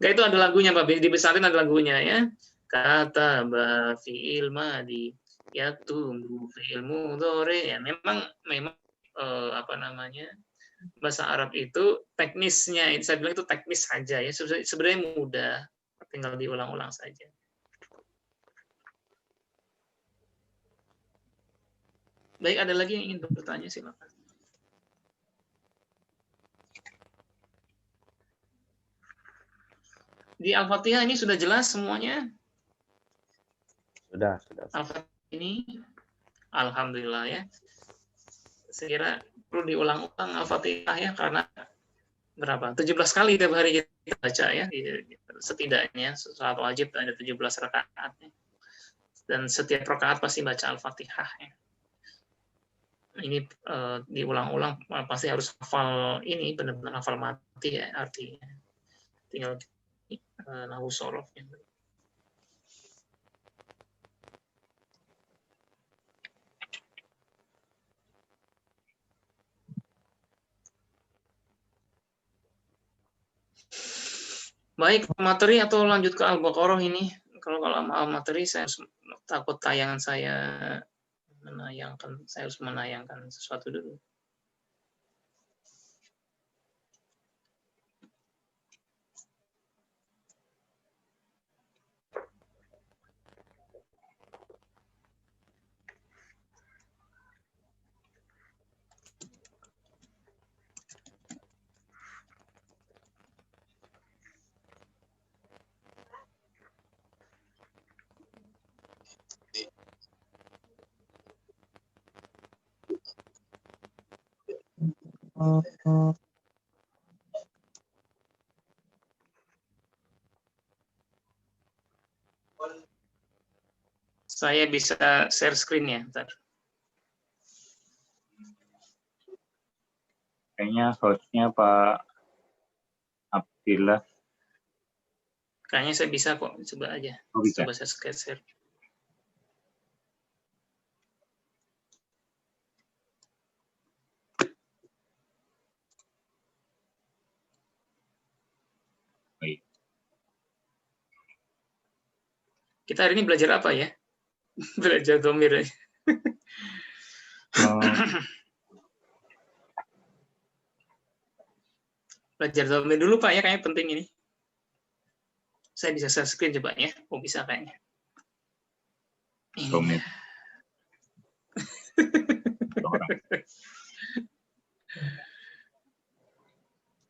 Nggak, itu ada lagunya Pak, di pesantren ada lagunya ya. kataba fi'il madi, yaktubu fi'il mudhari. Ya, memang apa namanya? Bahasa Arab itu teknisnya, saya bilang itu teknis saja ya. Sebenarnya mudah, tinggal diulang-ulang saja. Baik, ada lagi yang ingin bertanya, silakan. Di Al-Fatihah ini sudah jelas semuanya? Sudah. Al-Fatihah ini, alhamdulillah ya. Saya kira perlu diulang-ulang Al-Fatihah ya, karena berapa? 17 kali tiap hari kita baca ya. Setidaknya salat wajib ada 17 rakaat. Ya. Dan setiap rakaat pasti baca Al-Fatihah ya. Ini diulang-ulang, pasti harus hafal ini, benar-benar hafal mati ya artinya. Tinggal nahwu sorofnya. Baik, materi atau lanjut ke Al-Baqarah ini? Kalau materi saya takut tayangan saya harus menayangkan sesuatu dulu. Saya bisa share screen ya, bentar. Kayaknya hostnya Pak Abdillah. Kayaknya saya bisa kok, coba aja. Oh, bisa. Coba saya share. Baik. Kita hari ini belajar apa ya? Belajar dhamir. Belajar dhamir dulu Pak ya, kayaknya penting ini. Saya bisa share screen coba ya. Oh bisa kayaknya. Dhamir.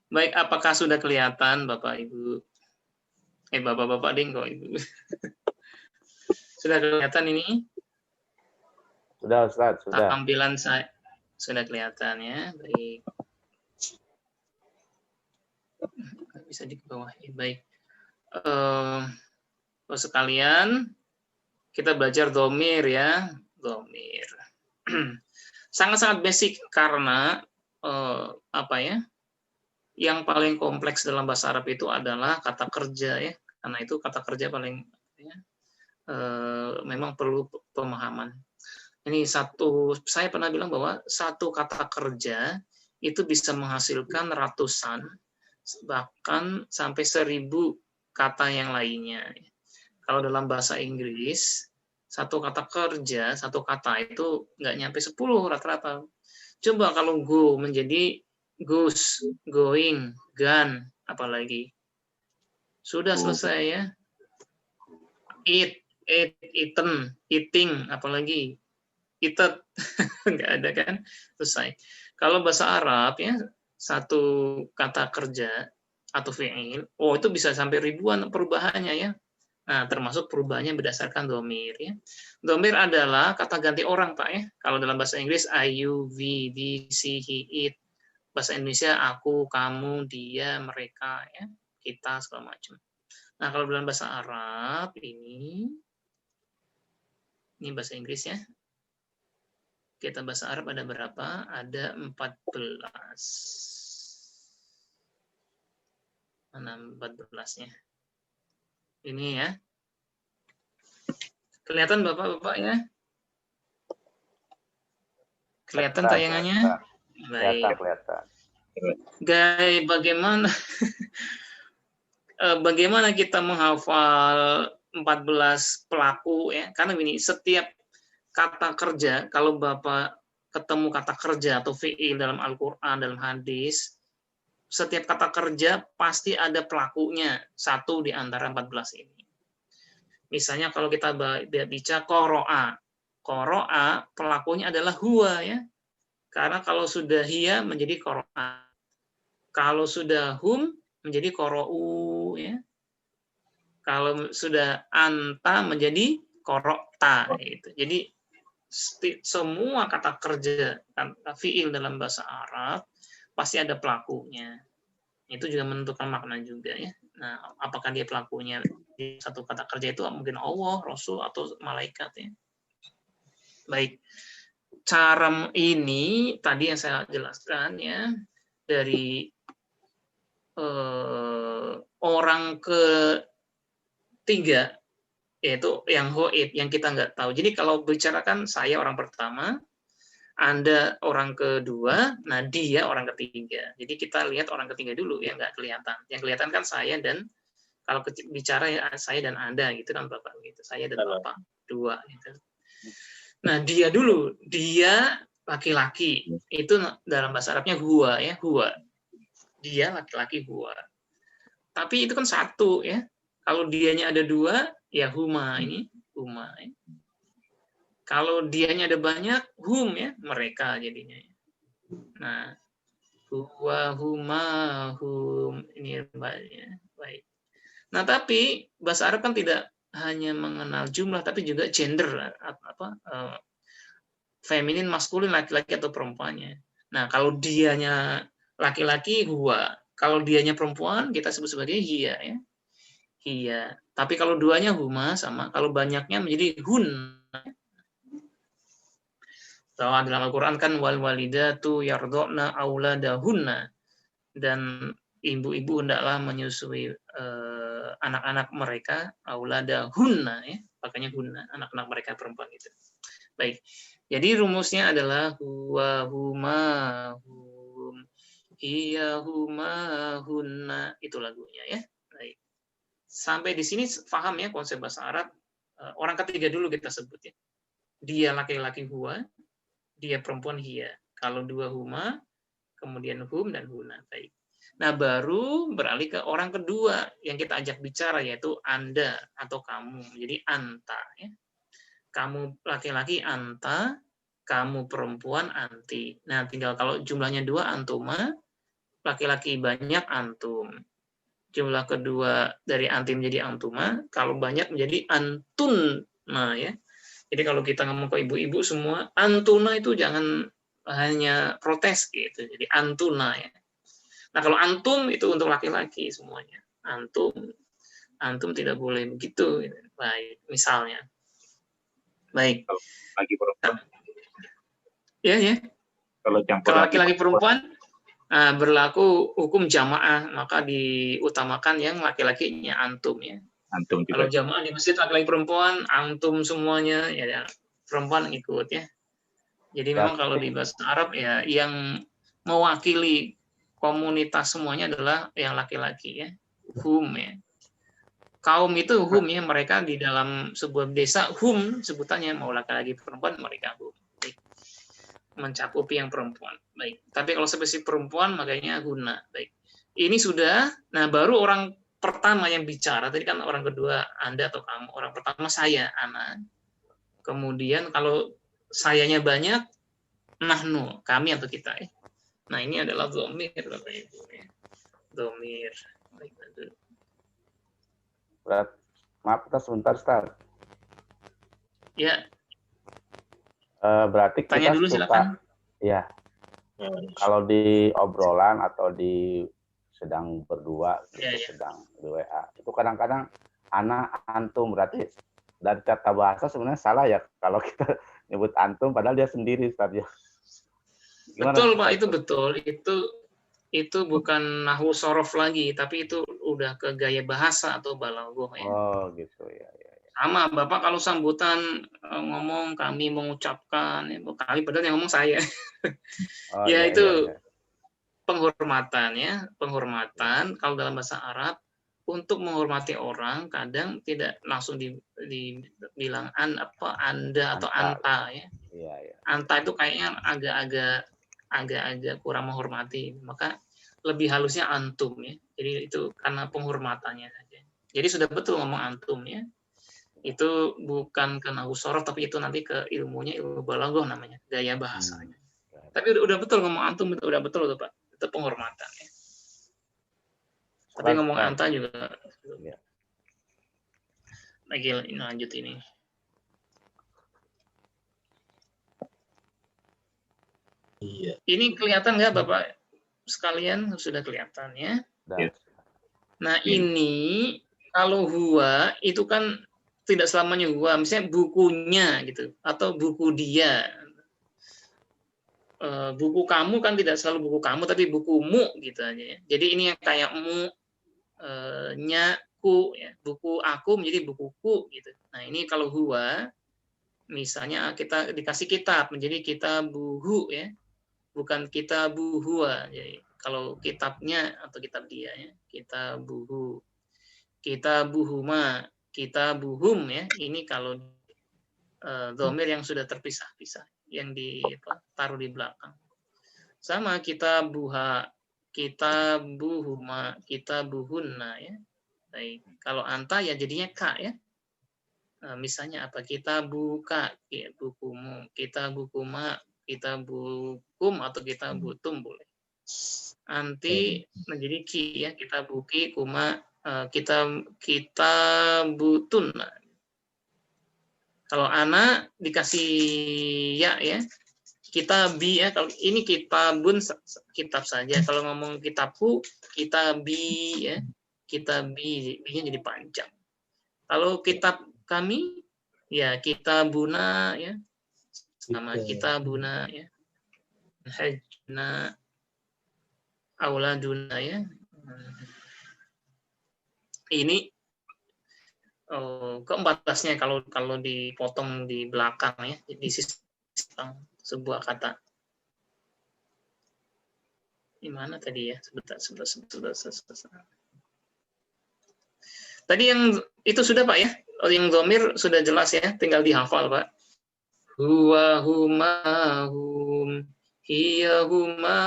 Baik, apakah sudah kelihatan Bapak Ibu? Bapak-bapak ding kok Ibu. Sudah kelihatan ini? Sudah, Ustaz, sudah. Tampilan saya sudah kelihatan ya. Baik. Bisa di bawah. Baik. Sekalian, kita belajar dhamir ya. Dhamir. Sangat-sangat basic karena apa ya? Yang paling kompleks dalam bahasa Arab itu adalah kata kerja ya. Karena itu kata kerja paling ya, memang perlu pemahaman. Ini saya pernah bilang bahwa satu kata kerja itu bisa menghasilkan ratusan, bahkan sampai 1000 kata yang lainnya. Kalau dalam bahasa Inggris, satu kata kerja, satu kata itu nggak nyampe 10 rata-rata. Coba kalau go menjadi goes, going, gone, apalagi. Sudah selesai ya. Eat, eaten, eating, apalagi. Eated, nggak ada kan? Selesai. Kalau bahasa Arab ya, satu kata kerja atau fi'il, itu bisa sampai ribuan perubahannya ya. Nah, termasuk perubahannya berdasarkan dhamir ya. Dhamir adalah kata ganti orang Pak ya. Kalau dalam bahasa Inggris I, you, we, they, she, he, it. Bahasa Indonesia aku, kamu, dia, mereka ya, kita segala macam. Nah, kalau dalam bahasa Arab ini bahasa Inggris ya. Kita bahasa Arab ada berapa? Ada 14. Mana 14-nya? Ini ya. Kelihatan Bapak-bapak ya? Kelihatan tayangannya? Baik. Kelihatan. Bagaimana kita menghafal 14 pelaku ya. Karena ini setiap kata kerja, kalau Bapak ketemu kata kerja atau fi'il dalam Al-Qur'an, dalam hadis, setiap kata kerja pasti ada pelakunya, satu di antara 14 ini. Misalnya kalau kita bicara qoro'a. Qoro'a pelakunya adalah huwa ya. Karena kalau sudah hiya menjadi qoro'a. Kalau sudah hum menjadi qoro'u ya. Kalau sudah anta menjadi qara'ta gitu. Jadi semua kata kerja fi'il dalam bahasa Arab pasti ada pelakunya. Itu juga menentukan makna juga ya. Nah, apakah dia pelakunya di satu kata kerja itu mungkin Allah, Rasul atau malaikat ya. Baik. Cara ini tadi yang saya jelaskan ya dari orang ketiga yaitu yang ghaib yang kita nggak tahu. Jadi kalau bicarakan saya orang pertama, Anda orang kedua, nah dia orang ketiga. Jadi kita lihat orang ketiga dulu ya nggak kelihatan. Yang kelihatan kan saya dan kalau bicara ya saya dan Anda gitu kan Bapak gitu. Saya dan Bapak dua gitu. Nah, dia dulu, dia laki-laki. Itu dalam bahasa Arabnya huwa ya, huwa. Dia laki-laki huwa. Tapi itu kan satu ya. Kalau dianya ada dua, ya huma ini, huma ya. Kalau dianya ada banyak, hum ya, mereka jadinya. Nah, huwa, huma, hum ini banyak. Baik. Nah, tapi bahasa Arab kan tidak hanya mengenal jumlah tapi juga gender feminin, maskulin, laki-laki atau perempuannya. Nah, kalau dianya laki-laki huwa, kalau dianya perempuan kita sebut sebagai hiya ya. Hiya. Tapi kalau duanya huma sama, kalau banyaknya menjadi hun. Kalau dalam Al-Qur'an kan wal walidatu yardhna auladahunna, dan ibu-ibu hendaklah menyusui anak-anak mereka auladahunna ya, makanya hunna, anak-anak mereka perempuan itu. Baik. Jadi rumusnya adalah huwa huma hum hiya huma hunna, itu lagunya ya. Baik. Sampai di sini paham ya konsep bahasa Arab. Orang ketiga dulu kita sebut ya. Dia laki-laki huwa, dia perempuan hiya. Kalau dua huma, kemudian hum dan huna. Baik. Nah, baru beralih ke orang kedua yang kita ajak bicara, yaitu Anda atau kamu. Jadi anta. Ya. Kamu laki-laki anta, kamu perempuan anti. Nah, tinggal kalau jumlahnya dua antuma, laki-laki banyak antum. Jumlah kedua dari anti menjadi antuma, kalau banyak menjadi antun. Nah, ya. Jadi kalau kita ngomong ke ibu-ibu semua, antuna itu jangan hanya protes gitu. Jadi antuna ya. Nah, kalau antum itu untuk laki-laki semuanya. Antum tidak boleh begitu. Baik, misalnya. Baik. Kalau lagi perempuan. Ya. Kalau campur kalau laki-laki perempuan berlaku hukum jamaah, maka diutamakan yang laki-lakinya antum ya. Antum juga. Kalau jamaah di masjid laki-laki perempuan, antum semuanya ya perempuan ikut ya. Jadi memang kalau di bahasa Arab ya yang mewakili komunitas semuanya adalah yang laki-laki ya. Hum ya. Kaum itu hum ya, mereka di dalam sebuah desa hum sebutannya, mau laki-laki perempuan mereka hum. Baik. Mencakupi yang perempuan. Baik. Tapi kalau spesifik perempuan makanya guna. Baik. Ini sudah, nah baru orang pertama yang bicara, tadi kan orang kedua Anda atau kamu, orang pertama saya, Ana. Kemudian kalau sayanya banyak, nahnu, kami atau kita ya. Nah, ini adalah dhamir Bapak Ibu ya. Dhamir. Maaf, kita sebentar, Ustaz. Ya. Berarti tanya kita dulu suka, silakan. Ya. Kalau di obrolan atau di sedang berdua, sedang di WA, itu kadang-kadang ana antum, berarti dari kata bahasa sebenarnya salah ya kalau kita nyebut antum padahal dia sendiri, Ustaz ya. Gimana, betul Pak, Ustaz? itu betul. Itu bukan nahwu sorof lagi, tapi itu udah ke gaya bahasa atau balaghah ya. Oh, gitu ya. Sama Bapak kalau sambutan ngomong kami mengucapkan, kami padahal yang ngomong saya. Oh, ya itu penghormatan ya, penghormatan kalau dalam bahasa Arab untuk menghormati orang kadang tidak langsung dibilang Anda atau anta ya. Iya, iya. Anta itu kayaknya agak kurang menghormati, maka lebih halusnya antum ya. Jadi itu karena penghormatannya saja. Jadi sudah betul ngomong antum ya. Itu bukan ke nahwu sorof, tapi itu nanti ke ilmunya, ilmu balaghah namanya, gaya bahasanya. Tapi udah betul ngomong antum, udah betul tuh Pak. Itu penghormatan ya. Tapi ngomong anta juga. Ya. Lagi lanjut ini. Iya. Ini kelihatan nggak Bapak sekalian? Sudah kelihatan ya. Nah ini kalau huwa itu kan tidak selamanya huwa, misalnya bukunya gitu atau buku dia. Buku kamu kan tidak selalu buku kamu, tapi bukumu gitu aja ya. Jadi ini yang kayak mu, nyaku ya, buku aku menjadi bukuku gitu. Nah ini kalau huwa, misalnya kita dikasih kitab menjadi kitabuhu ya, bukan kitabuhuwa. Jadi kalau kitabnya atau kitab dia ya, kitabuhu, kitabuhuma, kitabuhum ya. Ini kalau dhamir yang sudah terpisah-pisah, yang ditaruh di belakang. Sama kitabuha, kitabuhuma, kitabuhunna ya. Baik. Kalau anta ya jadinya ka ya. Misalnya apa? Kitabuka, ya, bukumu, kitabukuma, kitabukum atau kitabutum boleh. Anti menjadi ki ya, kitabuki, kuma, kitabutun. Kalau anak dikasih ya, kitabi ya. Kalau ini kitabun kitab saja. Kalau ngomong kitabku, kitabi ya, kitabi, bi-nya jadi panjang. Kalau kitab kami, ya kitabuna ya, sama kitabuna ya, hajna, auladuna ya. Ini ke-14-nya kalau dipotong di belakang ya, di sistem sebuah kata. Di mana tadi ya? Sebentar. Tadi yang itu sudah Pak ya? Yang dhamir sudah jelas ya, tinggal dihafal Pak. Huwa huma hum, hiya huma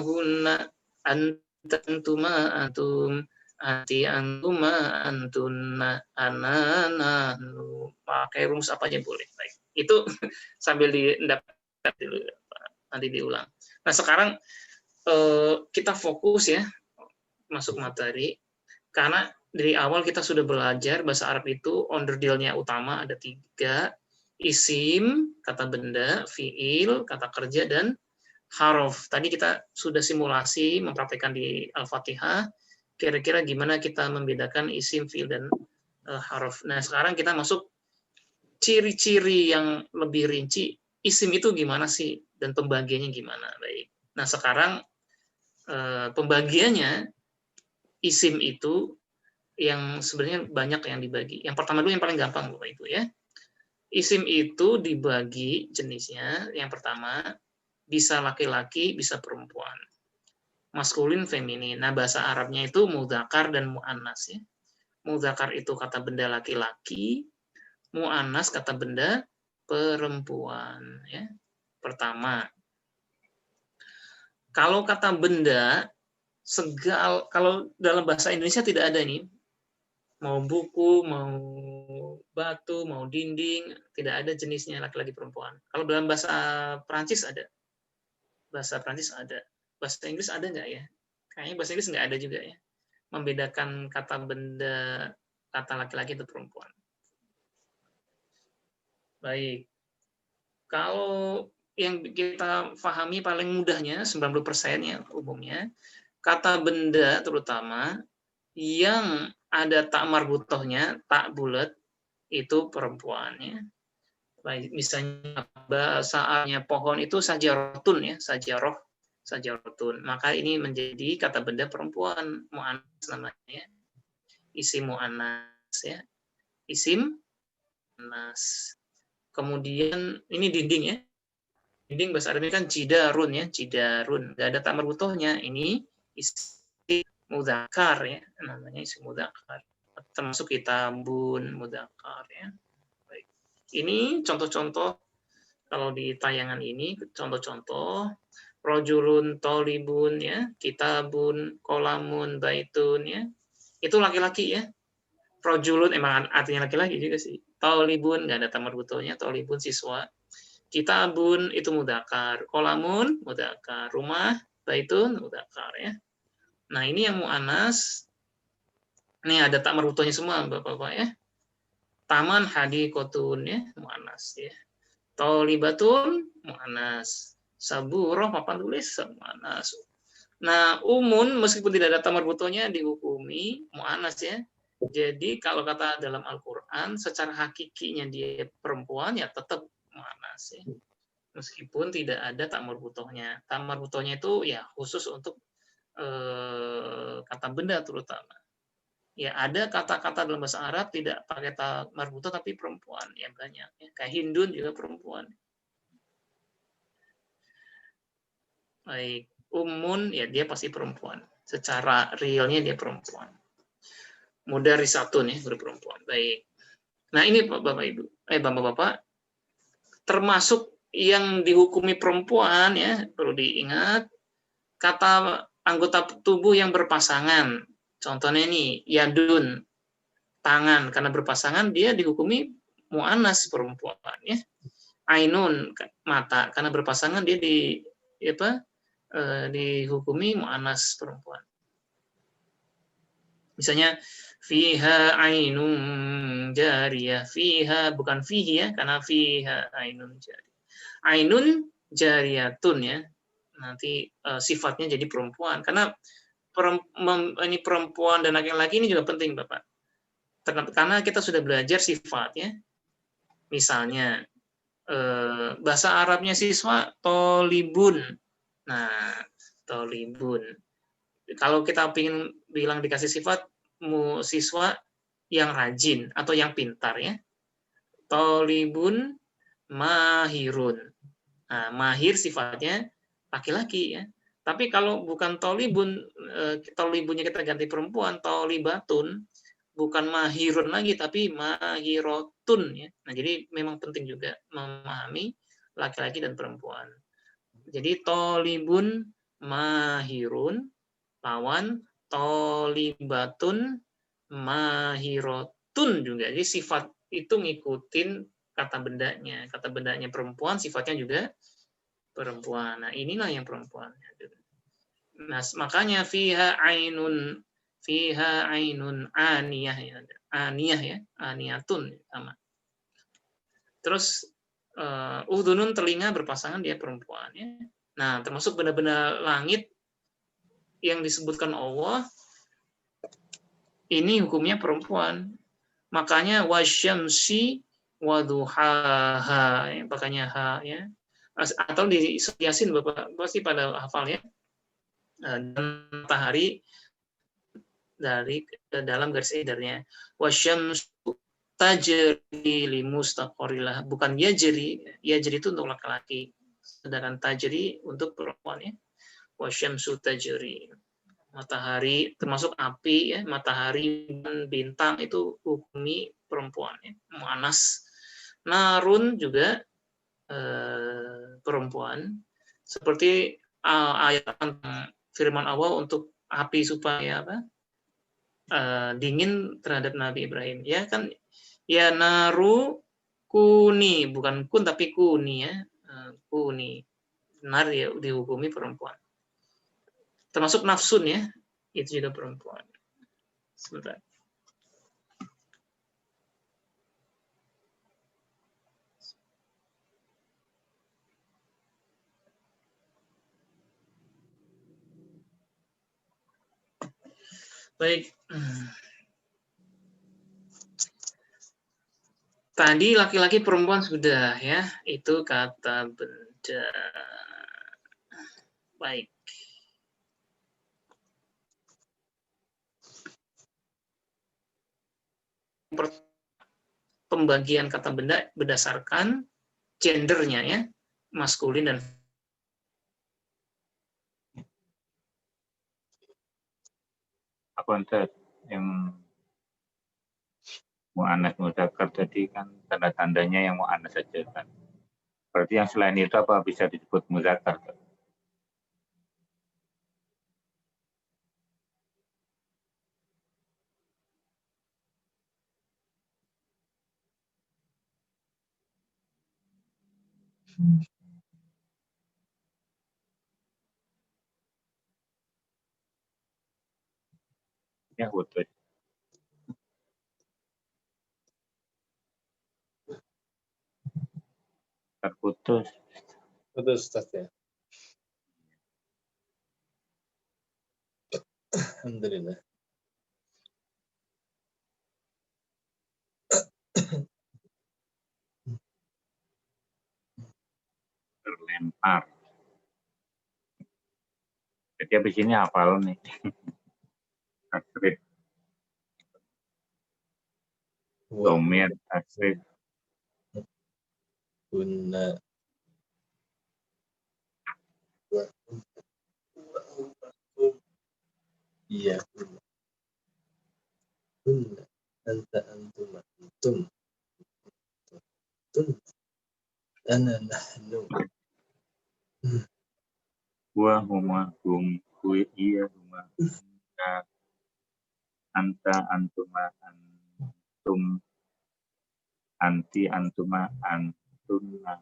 hunna, antuma antum, anti antuma antunna, anana, pakai rumus apa aja boleh. Baik. Itu sambil didapat dulu nanti diulang. Nah sekarang kita fokus ya masuk materi, karena dari awal kita sudah belajar bahasa Arab itu onderdilnya utama ada 3, isim kata benda, fiil kata kerja, dan harf. Tadi kita sudah simulasi mempraktekkan di Al-Fatihah kira-kira gimana kita membedakan isim, fiil, dan harf. Nah sekarang kita masuk ciri-ciri yang lebih rinci. Isim itu gimana sih dan pembagiannya gimana? Baik. Nah sekarang pembagiannya, isim itu yang sebenarnya banyak yang dibagi. Yang pertama dulu yang paling gampang Bapak Ibu ya. Isim itu dibagi jenisnya, yang pertama bisa laki-laki, bisa perempuan. Maskulin, feminin. Nah, bahasa Arabnya itu mudzakkar dan muannas ya. Mudzakkar itu kata benda laki-laki, muannas kata benda perempuan ya. Pertama, kalau kata benda kalau dalam bahasa Indonesia tidak ada nih. Mau buku, mau batu, mau dinding, tidak ada jenisnya laki-laki perempuan. Kalau dalam bahasa Prancis ada. Bahasa Prancis ada. Bahasa Inggris ada nggak ya? Kayaknya bahasa Inggris nggak ada juga ya. Membedakan kata benda, kata laki-laki atau perempuan. Baik. Kalau yang kita pahami paling mudahnya, 90% ya umumnya, kata benda terutama yang ada tak marbutohnya, tak bulat, itu perempuannya. Baik, misalnya bahasaannya pohon itu sajarotun ya, sajarotun. Maka ini menjadi kata benda perempuan, mu'annas namanya. Isim mu'annas ya. Isim mu'annas. Kemudian ini dinding ya. Dinding bahasa Arabnya kan cidarun ya, cidarun. Enggak ada tak marbutohnya. Ini isim mudzakkar ya, namanya isim mudzakkar. Termasuk kitabun mudzakkar ya. Baik. Ini contoh-contoh kalau di tayangan ini contoh-contoh rojulun tolibun ya, kitabun, kolamun, baitun ya. Itu laki-laki ya. Rojulun emang artinya laki-laki juga sih. Tolibun nggak ada tamar butonya, tolibun siswa. Kitabun itu mudzakkar, kolamun mudzakkar, rumah baitun mudzakkar ya. Nah, ini yang muannas. Ini ada tamar butonya semua Bapak-bapak ya. Taman hadikotun ya, muannas ya. Tolibatun muannas. Saburoh papan tulis muannas. Nah, umun meskipun tidak ada tamar butonya dihukumi muannas ya. Jadi kalau kata dalam Al-Qur'an secara hakikinya dia perempuan ya tetap muannas ya. Meskipun tidak ada tamar butohnya. Tamar butohnya itu ya khusus untuk kata benda terutama. Ya ada kata-kata dalam bahasa Arab tidak pakai tamar butoh tapi perempuan ya banyak ya. Kayak Hindun juga perempuan. Baik, umun ya dia pasti perempuan. Secara realnya dia perempuan. Mudarisatun ya guru perempuan. Baik. Nah ini Bapak Ibu, Bapak-bapak, termasuk yang dihukumi perempuan ya perlu diingat kata anggota tubuh yang berpasangan. Contohnya ini yadun, tangan, karena berpasangan dia dihukumi muannas perempuan ya. Ainun, mata, karena berpasangan dia dihukumi muannas perempuan. Misalnya fiha ainun jariyah, fiha bukan fihi ya, karena fiha ainun jariyah. Ainun jariyatun ya. Nanti sifatnya jadi perempuan karena ini perempuan dan laki-laki ini juga penting Bapak. Karena kita sudah belajar sifatnya. Misalnya bahasa Arabnya siswa tolibun. Nah, tolibun. Kalau kita ingin bilang dikasih sifat siswa yang rajin atau yang pintar ya. Tolibun mahirun. Nah, mahir sifatnya laki-laki ya. Tapi kalau bukan tolibun, tolibunnya kita ganti perempuan, tolibatun, bukan mahirun lagi, tapi mahirotun ya. Nah, jadi memang penting juga memahami laki-laki dan perempuan. Jadi tolibun mahirun lawan tolibatun mahirotun juga. Jadi sifat itu ngikutin kata bendanya. Kata bendanya perempuan, sifatnya juga perempuan. Nah, inilah yang perempuan. Nah, makanya fiha ainun aniyah ya. Aniyah ya, aniyatun sama. Terus udhunun telinga berpasangan dia perempuan ya. Nah, termasuk benda-benda langit yang disebutkan Allah ini hukumnya perempuan. Makanya wasyamsi waduhaha ya, makanya ha ya. Atau di Yasin Bapak pasti pada hafal ya. Matahari dari dalam garis edarnya. Wasyamsu tajri limustaqorilah, bukan yajri itu untuk laki-laki, sedangkan tajri untuk perempuan ya. Wasyamsu tajri, matahari termasuk api ya, matahari dan bintang itu hukumi perempuan ya, muannas. Narun juga perempuan, seperti ayat firman Allah untuk api supaya dingin terhadap Nabi Ibrahim ya kan. Ya naru kuni, bukan kun tapi kuni ya. Kuni. Nar ya dihukumi perempuan. Termasuk nafsun ya. Itu juga perempuan. Sebentar. Baik. Tadi laki-laki perempuan sudah ya, itu kata benda. Baik. Pembagian kata benda berdasarkan gendernya ya, maskulin dan Apa Ustaz? Yang mu'annas mudzakkar tadi kan tanda-tandanya yang mu'annas saja kan. Berarti yang selain itu apa bisa disebut mudzakkar? Ya putus. Terputus. Betul Ustaz ya. Alhamdulillah. Terlempar. Jadi habis ini hafal nih. Tasrif, domir, tasrif. Guna. Iya. Guna. Anta antum antum. Tun. Ana nahnu. Gua, huma, hum, hui, iya, huma, anta, antuma, antum, anti, antuma, antunna,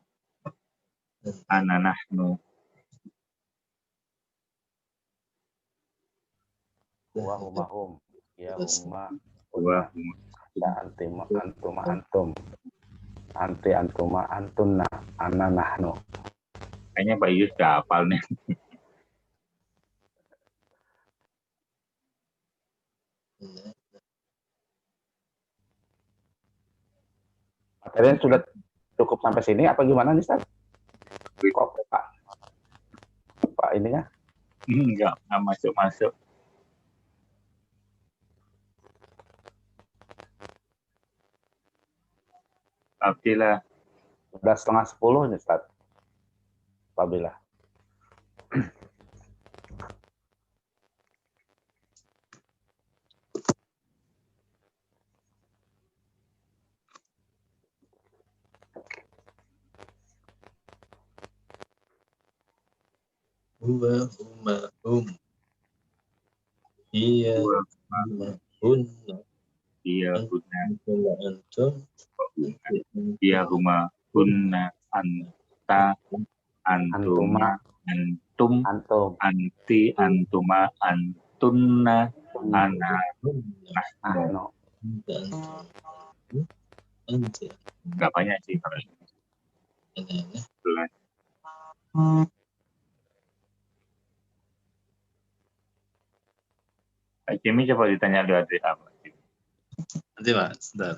ana, nahnu. Wa huma hum. Ya huma. Gua, Hunna. huma, Anta antuma antum. Anti antuma antunna. Ana nahnu. kayaknya Pak Yus udah hafal nih. Materinya sudah cukup sampai sini apa gimana nih, Ustaz? Kok Pak ininya? Enggak masuk-masuk. Alhamdulillah. Sudah 9:30 nih, Ustaz. Apabila. Huwa huma hum. Iya. Gua, Huma hunna. iya, guna, Antuma antum. iya, huma, guna, anta, antuma, antum, Antum. anti, antuma, antunna, ana, Nahnu. Anta. enggak banyak sih kalau ini. Jelas. Pak Jimmy coba ditanya lewat WA, Pak. Nanti Pak, sebentar.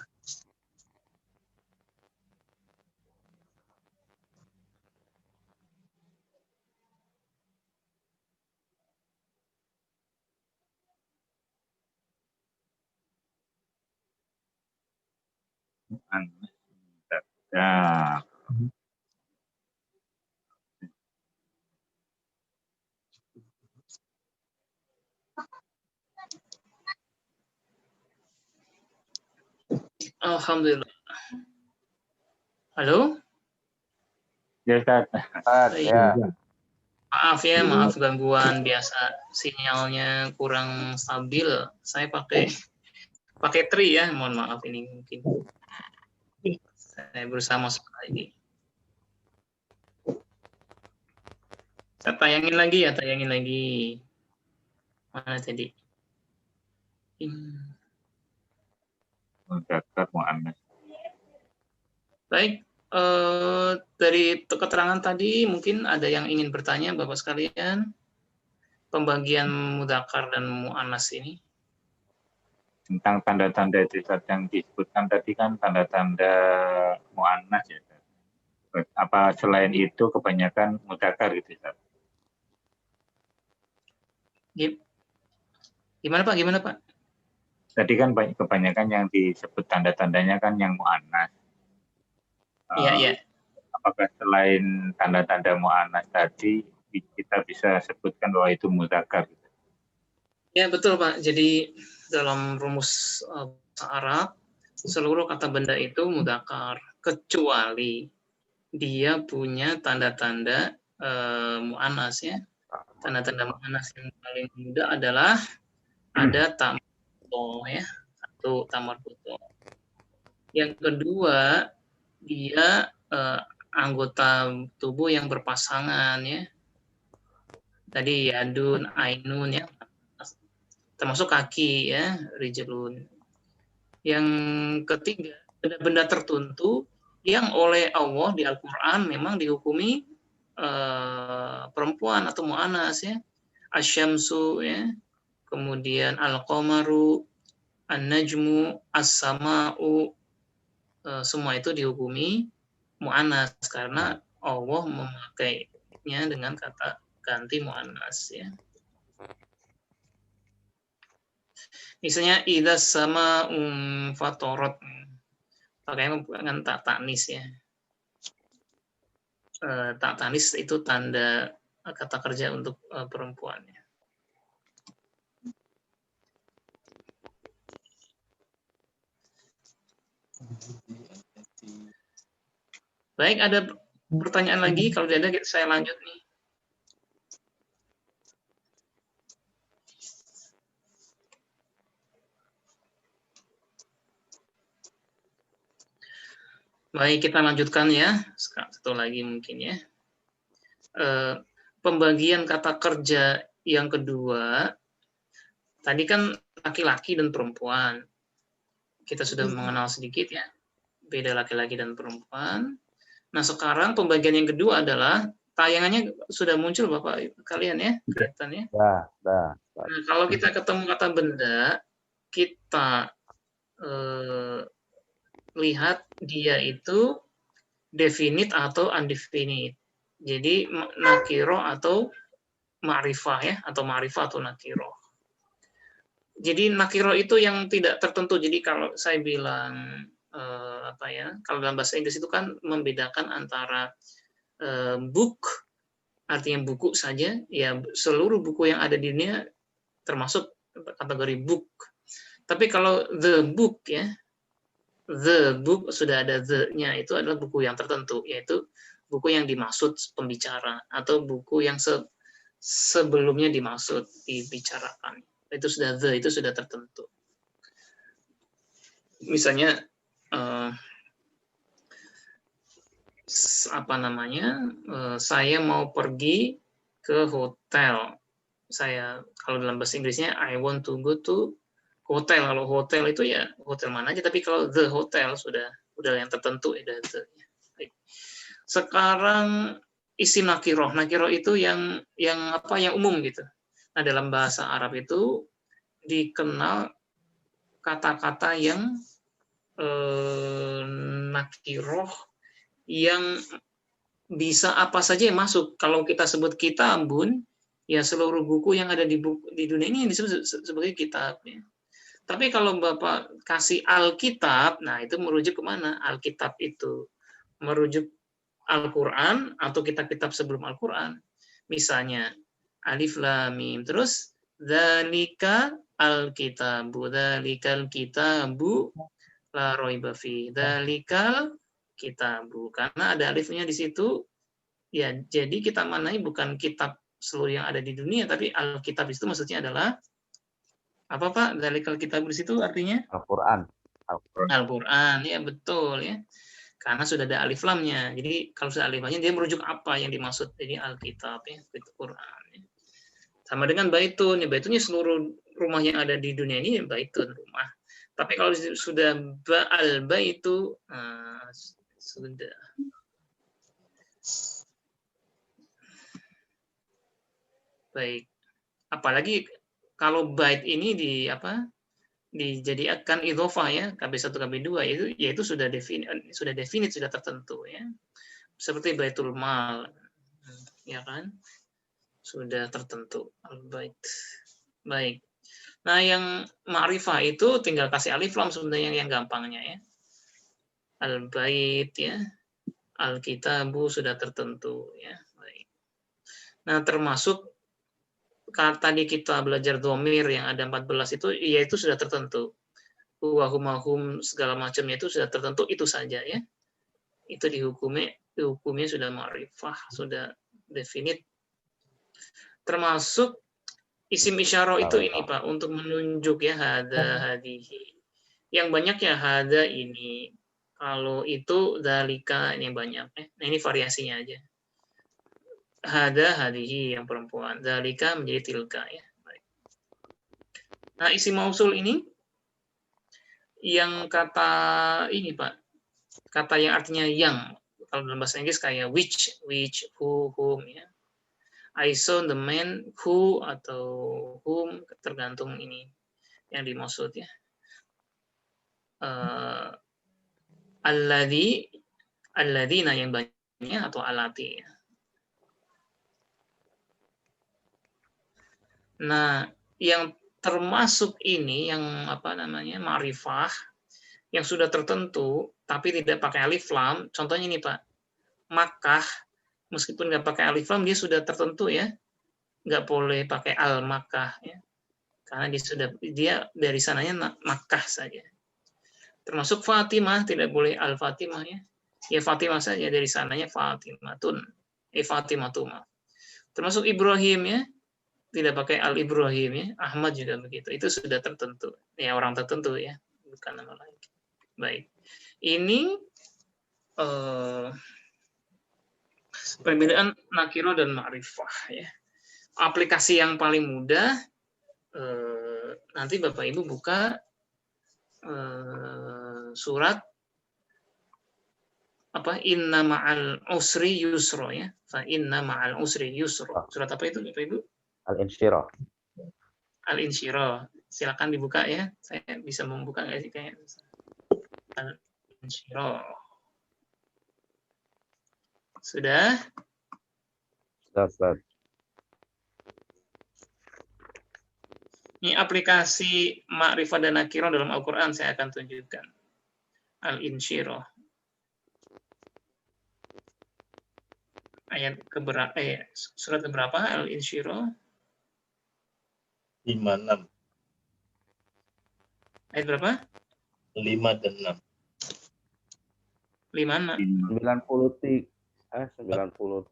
Ya, Alhamdulillah. Halo? ya Ustaz. Ya. Maaf gangguan biasa sinyalnya kurang stabil. Saya pakai tri ya, mohon maaf ini mungkin. Saya berusaha masuk lagi. Saya tayangin lagi. Mana tadi? Mudzakkar mu'annas. Baik, dari keterangan tadi mungkin ada yang ingin bertanya Bapak sekalian, pembagian mudzakkar dan mu'annas ini. Tentang tanda-tanda itu Ustaz, yang disebutkan tadi kan tanda-tanda mu'annas ya. Ustaz. Apa selain itu kebanyakan mudzakkar gitu Ustaz? Gimana Pak? Tadi kan kebanyakan yang disebut tanda-tandanya kan yang mu'annas. Iya. Apakah selain tanda-tanda mu'annas tadi kita bisa sebutkan bahwa itu mudzakkar? Ya betul Pak. Jadi dalam rumus bahasa Arab seluruh kata benda itu mudzakkar kecuali dia punya tanda-tanda mu'annas ya. Tanda-tanda mu'annas yang paling mudah adalah ada tamarbuto ya, satu tamarbuto. Yang kedua dia anggota tubuh yang berpasangan ya. Tadi yadun, ainun ya, termasuk kaki ya, rijlun. Yang ketiga, benda-benda tertentu yang oleh Allah di Al-Quran memang dihukumi perempuan atau mu'anas ya. Asyamsu ya, kemudian al-qamaru, an-najmu, as-sama'u, semua itu dihukumi mu'anas karena Allah memakainya dengan kata ganti mu'anas ya. Misalnya idza sama fatorot, pakainya dengan tak tanis ya. Tak tanis itu tanda kata kerja untuk perempuan ya. Baik, ada pertanyaan lagi? Kalau tidak ada, saya lanjut nih. Baik, kita lanjutkan ya. Satu lagi mungkin ya. Pembagian kata kerja yang kedua, tadi kan laki-laki dan perempuan. Kita sudah mengenal sedikit ya, beda laki-laki dan perempuan. Nah, sekarang pembagian yang kedua adalah, tayangannya sudah muncul Bapak kalian ya, kelihatannya. Nah, kalau kita ketemu kata benda, kita lihat dia itu definite atau undefinite. Jadi nakiro atau ma'rifah ya, atau ma'rifah atau nakiro. Jadi nakiro itu yang tidak tertentu. Jadi kalau saya bilang kalau dalam bahasa Inggris itu kan membedakan antara book artinya buku saja, ya seluruh buku yang ada di dunia termasuk kategori book. Tapi kalau the book ya, the book sudah ada the-nya, itu adalah buku yang tertentu, yaitu buku yang dimaksud pembicara atau buku yang sebelumnya dimaksud dibicarakan. Itu sudah the, itu sudah tertentu. Misalnya saya mau pergi ke hotel. Saya kalau dalam bahasa Inggrisnya I want to go to hotel. Kalau hotel itu ya hotel mana aja, tapi kalau the hotel sudah yang tertentu ya the. Sekarang isim nakiroh. Nakiroh itu yang umum gitu. Nah, dalam bahasa Arab itu dikenal kata-kata yang nakiroh yang bisa apa saja yang masuk. Kalau kita sebut kitabun, ya seluruh buku yang ada di dunia ini disebut sebagai kitab. Ya. Tapi kalau Bapak kasih Alkitab, nah itu merujuk kemana? Alkitab itu merujuk Al-Quran atau kitab-kitab sebelum Al-Quran. Misalnya, Alif Lam Mim. Terus, dzalika al-kitabu, dzalikal kitabu la raiba fi. Dzalikal kitabu. Karena ada alifnya di situ, ya jadi kita manai bukan kitab seluruh yang ada di dunia, tapi Alkitab itu maksudnya adalah apa Pak? Dzalikal kitabu di situ artinya? Al-Quran. Al-Quran, ya betul ya. Karena sudah ada alif lamnya. Jadi kalau sudah alif lamnya dia merujuk apa yang dimaksud. Jadi Alkitab ya, itu Quran. Ya. Sama dengan baitun, ya baitun seluruh rumah yang ada di dunia ini baitun rumah. Tapi kalau sudah ba'al baitu sudah. Baik. Apalagi kalau bait ini dijadikan idhofah ya, KB1 KB2 yaitu sudah definit sudah tertentu ya. Seperti baitul mal ya kan? Sudah tertentu al-bait. Baik. Nah, yang ma'rifah itu tinggal kasih alif lam sebenarnya yang gampangnya ya. Al-bait ya. Al-kitabu sudah tertentu ya. Baik. Nah, termasuk tadi kita belajar dhamir yang ada 14 itu, ya itu sudah tertentu. Wahumahum segala macamnya itu sudah tertentu, itu saja ya. Itu hukumnya sudah ma'rifah, sudah definit. Termasuk isim isyarah itu ini Pak, untuk menunjuk ya, hada, hadihi. Yang banyak ya hada ini. Kalau itu dalika ini banyak. Nah ini variasinya aja. Hada, hadihi yang perempuan. Dalika menjadi tilka ya. Baik. Nah isim mausul ini yang kata ini Pak, kata yang artinya yang. Kalau dalam bahasa Inggris kayak which, who, whom ya. I saw the man who atau whom, tergantung ini yang dimaksud ya. Alladina yang banyak atau alati ya. Nah, yang termasuk ini yang apa namanya ma'rifah yang sudah tertentu tapi tidak pakai alif lam. Contohnya ini Pak, Makkah meskipun nggak pakai alif lam dia sudah tertentu ya, nggak boleh pakai al Makkah ya, karena dia dari sananya Makkah saja. Termasuk Fatimah tidak boleh al Fatimah ya Fatimah saja dari sananya Fatimatun, Fatimatuma. Termasuk Ibrahim ya, tidak pakai al Ibrahim ya, Ahmad juga begitu. Itu sudah tertentu ya, orang tertentu ya, bukan nama lain. Baik, ini perbedaan nakiro dan ma'rifah ya. Aplikasi yang paling mudah nanti Bapak Ibu buka surat apa, inna ma'al usri yusro ya, fa inna ma'al usri yusro. Surat apa itu Bapak Ibu? Al-Insyirah. Al-Insyirah. Silakan dibuka ya. Saya bisa membuka nggak sih kayak Al-Insyirah. Sudah? Sudah. Ini aplikasi ma'rifah dan nakirah dalam Al-Quran saya akan tunjukkan. Al-Insyirah. Ayat keberapa? Surat keberapa? Al-Insyirah. 5, 6. Ayat berapa? 5 dan 6. 5, 90.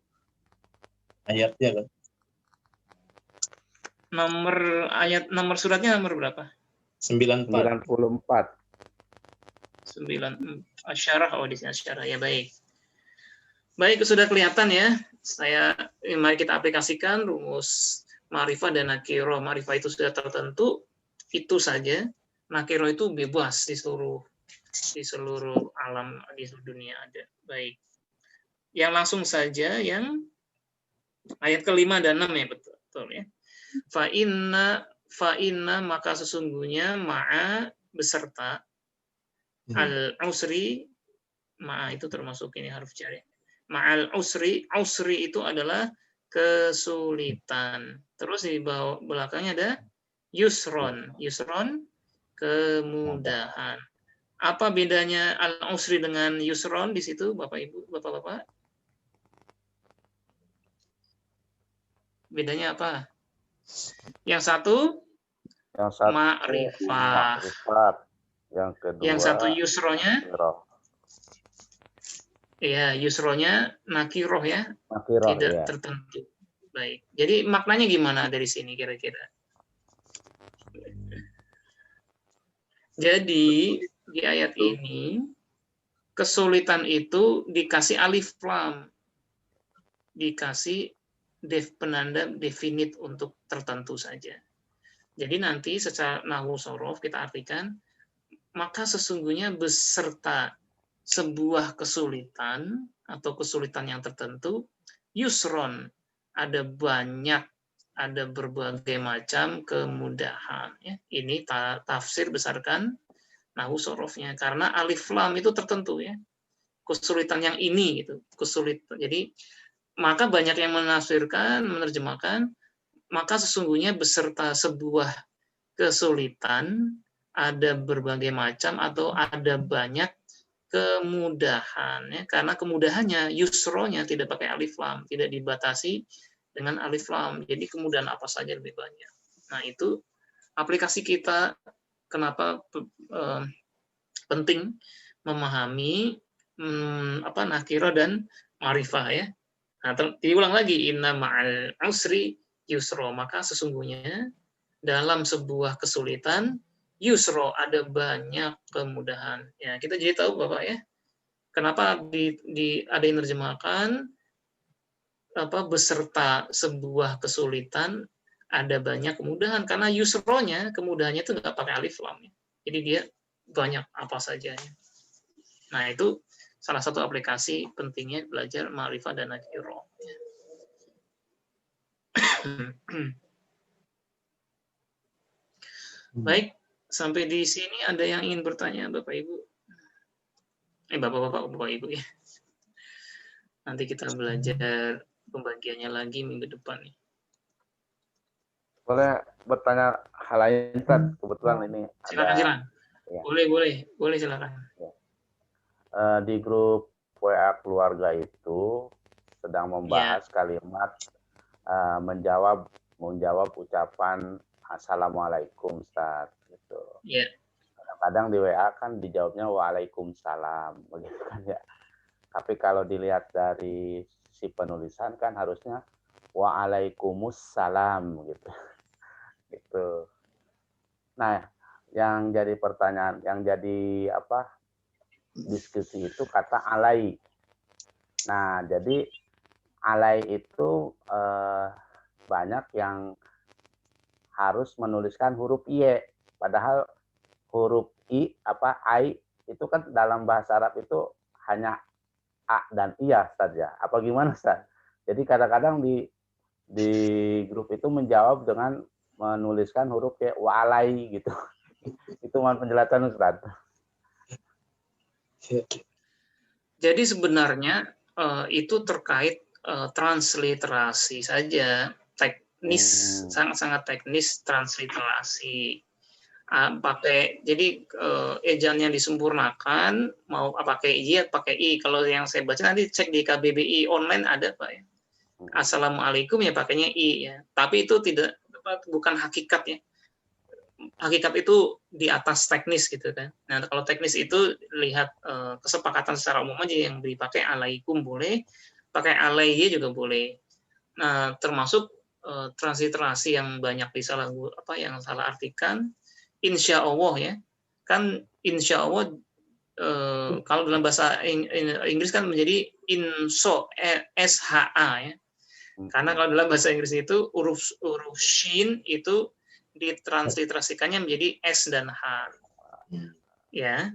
Ayatnya kan? Nomor suratnya nomor berapa? 94. 94. Asyarah, di sini asyarah ya, baik. Baik, sudah kelihatan ya. Mari kita aplikasikan rumus ma'rifah dan nakirah. Ma'rifah itu sudah tertentu, itu saja. Nakirah itu bebas di seluruh alam, di seluruh dunia ada. Baik. Yang langsung saja yang ayat ke-5 dan 6 ya, betul ya. Fa inna maka sesungguhnya ma'a beserta al-usri, ma'a itu termasuk ini huruf jar ya. Ma'al usri itu adalah kesulitan. Terus di bawah belakangnya ada yusron kemudahan. Apa bedanya al-usri dengan yusron di situ Bapak Ibu, Bapak-bapak? Bedanya apa? Yang satu ma'rifah. Yang kedua yang satu yusronya. Ya, yusronya nakiroh ya. Nakiroh, tidak ya. tertentu. Baik. Jadi maknanya gimana dari sini kira-kira? Jadi di ayat ini kesulitan itu dikasih alif lam. Dikasih penanda definit untuk tertentu saja. Jadi nanti secara nahwu shorof kita artikan, maka sesungguhnya beserta sebuah kesulitan atau kesulitan yang tertentu, yusron, ada berbagai macam kemudahan. Ya. Ini tafsir besarkan nahwu shorofnya, karena alif lam itu tertentu ya, kesulitan yang ini gitu, kesulitan. Jadi maka banyak yang menafsirkan, menerjemahkan, maka sesungguhnya beserta sebuah kesulitan ada berbagai macam atau ada banyak kemudahan ya, karena kemudahannya yusronya tidak pakai alif lam, tidak dibatasi dengan alif lam. Jadi kemudahan apa saja lebih banyak. Nah, itu aplikasi kita kenapa penting memahami nakirah dan ma'rifah ya. Nah, diulang lagi, inna ma'al usri yusro, maka sesungguhnya dalam sebuah kesulitan yusro, ada banyak kemudahan. Ya, kita jadi tahu Bapak ya, kenapa ada yang terjemahkan beserta sebuah kesulitan ada banyak kemudahan, karena yusronya, kemudahannya itu nggak pakai alif lam. Jadi dia banyak apa saja. Nah, itu salah satu aplikasi pentingnya belajar ma'rifah dan nakirah. Baik, sampai di sini ada yang ingin bertanya Bapak Ibu? Bapak-bapak, Bapak Ibu ya. Nanti kita belajar pembagiannya lagi minggu depan nih. Boleh bertanya hal lain, Ustaz? Kebetulan ini silakan. Ya. Boleh silakan. Ya. Di grup WA keluarga itu sedang membahas kalimat menjawab ucapan assalamualaikum, Ustaz. Gitu. Yeah. Kadang-kadang di WA kan dijawabnya waalaikumsalam, begitu kan ya. Tapi kalau dilihat dari si penulisan kan harusnya waalaikumsalam gitu. Gitu. Nah, yang jadi pertanyaan, yang jadi diskusi itu kata alai. Nah, jadi alai itu banyak yang harus menuliskan huruf i, padahal huruf ai itu kan dalam bahasa Arab itu hanya a dan iya saja. Apa gimana, Ustaz? Jadi kadang-kadang di grup itu menjawab dengan menuliskan huruf kayak waalai gitu. Itu mohon penjelasan, Ustaz. Jadi sebenarnya itu terkait transliterasi saja, teknis, sangat-sangat teknis transliterasi. Jadi ejaan yang disempurnakan mau pakai i pakai i. Kalau yang saya baca nanti cek di KBBI online ada Pak ya. Assalamualaikum ya pakainya i ya. Tapi itu bukan hakikat ya. Hakikat itu di atas teknis gitu kan. Nah, kalau teknis itu lihat kesepakatan secara umum aja, yang dipakai alaikum boleh, pakai alaihi juga boleh. Nah, termasuk transliterasi yang banyak yang salah artikan, insya Allah ya. Kan insya Allah kalau dalam bahasa Inggris kan menjadi insho, SHA ya. Karena kalau dalam bahasa Inggris itu huruf shin itu ditransliterasikannya menjadi S dan H. Ya.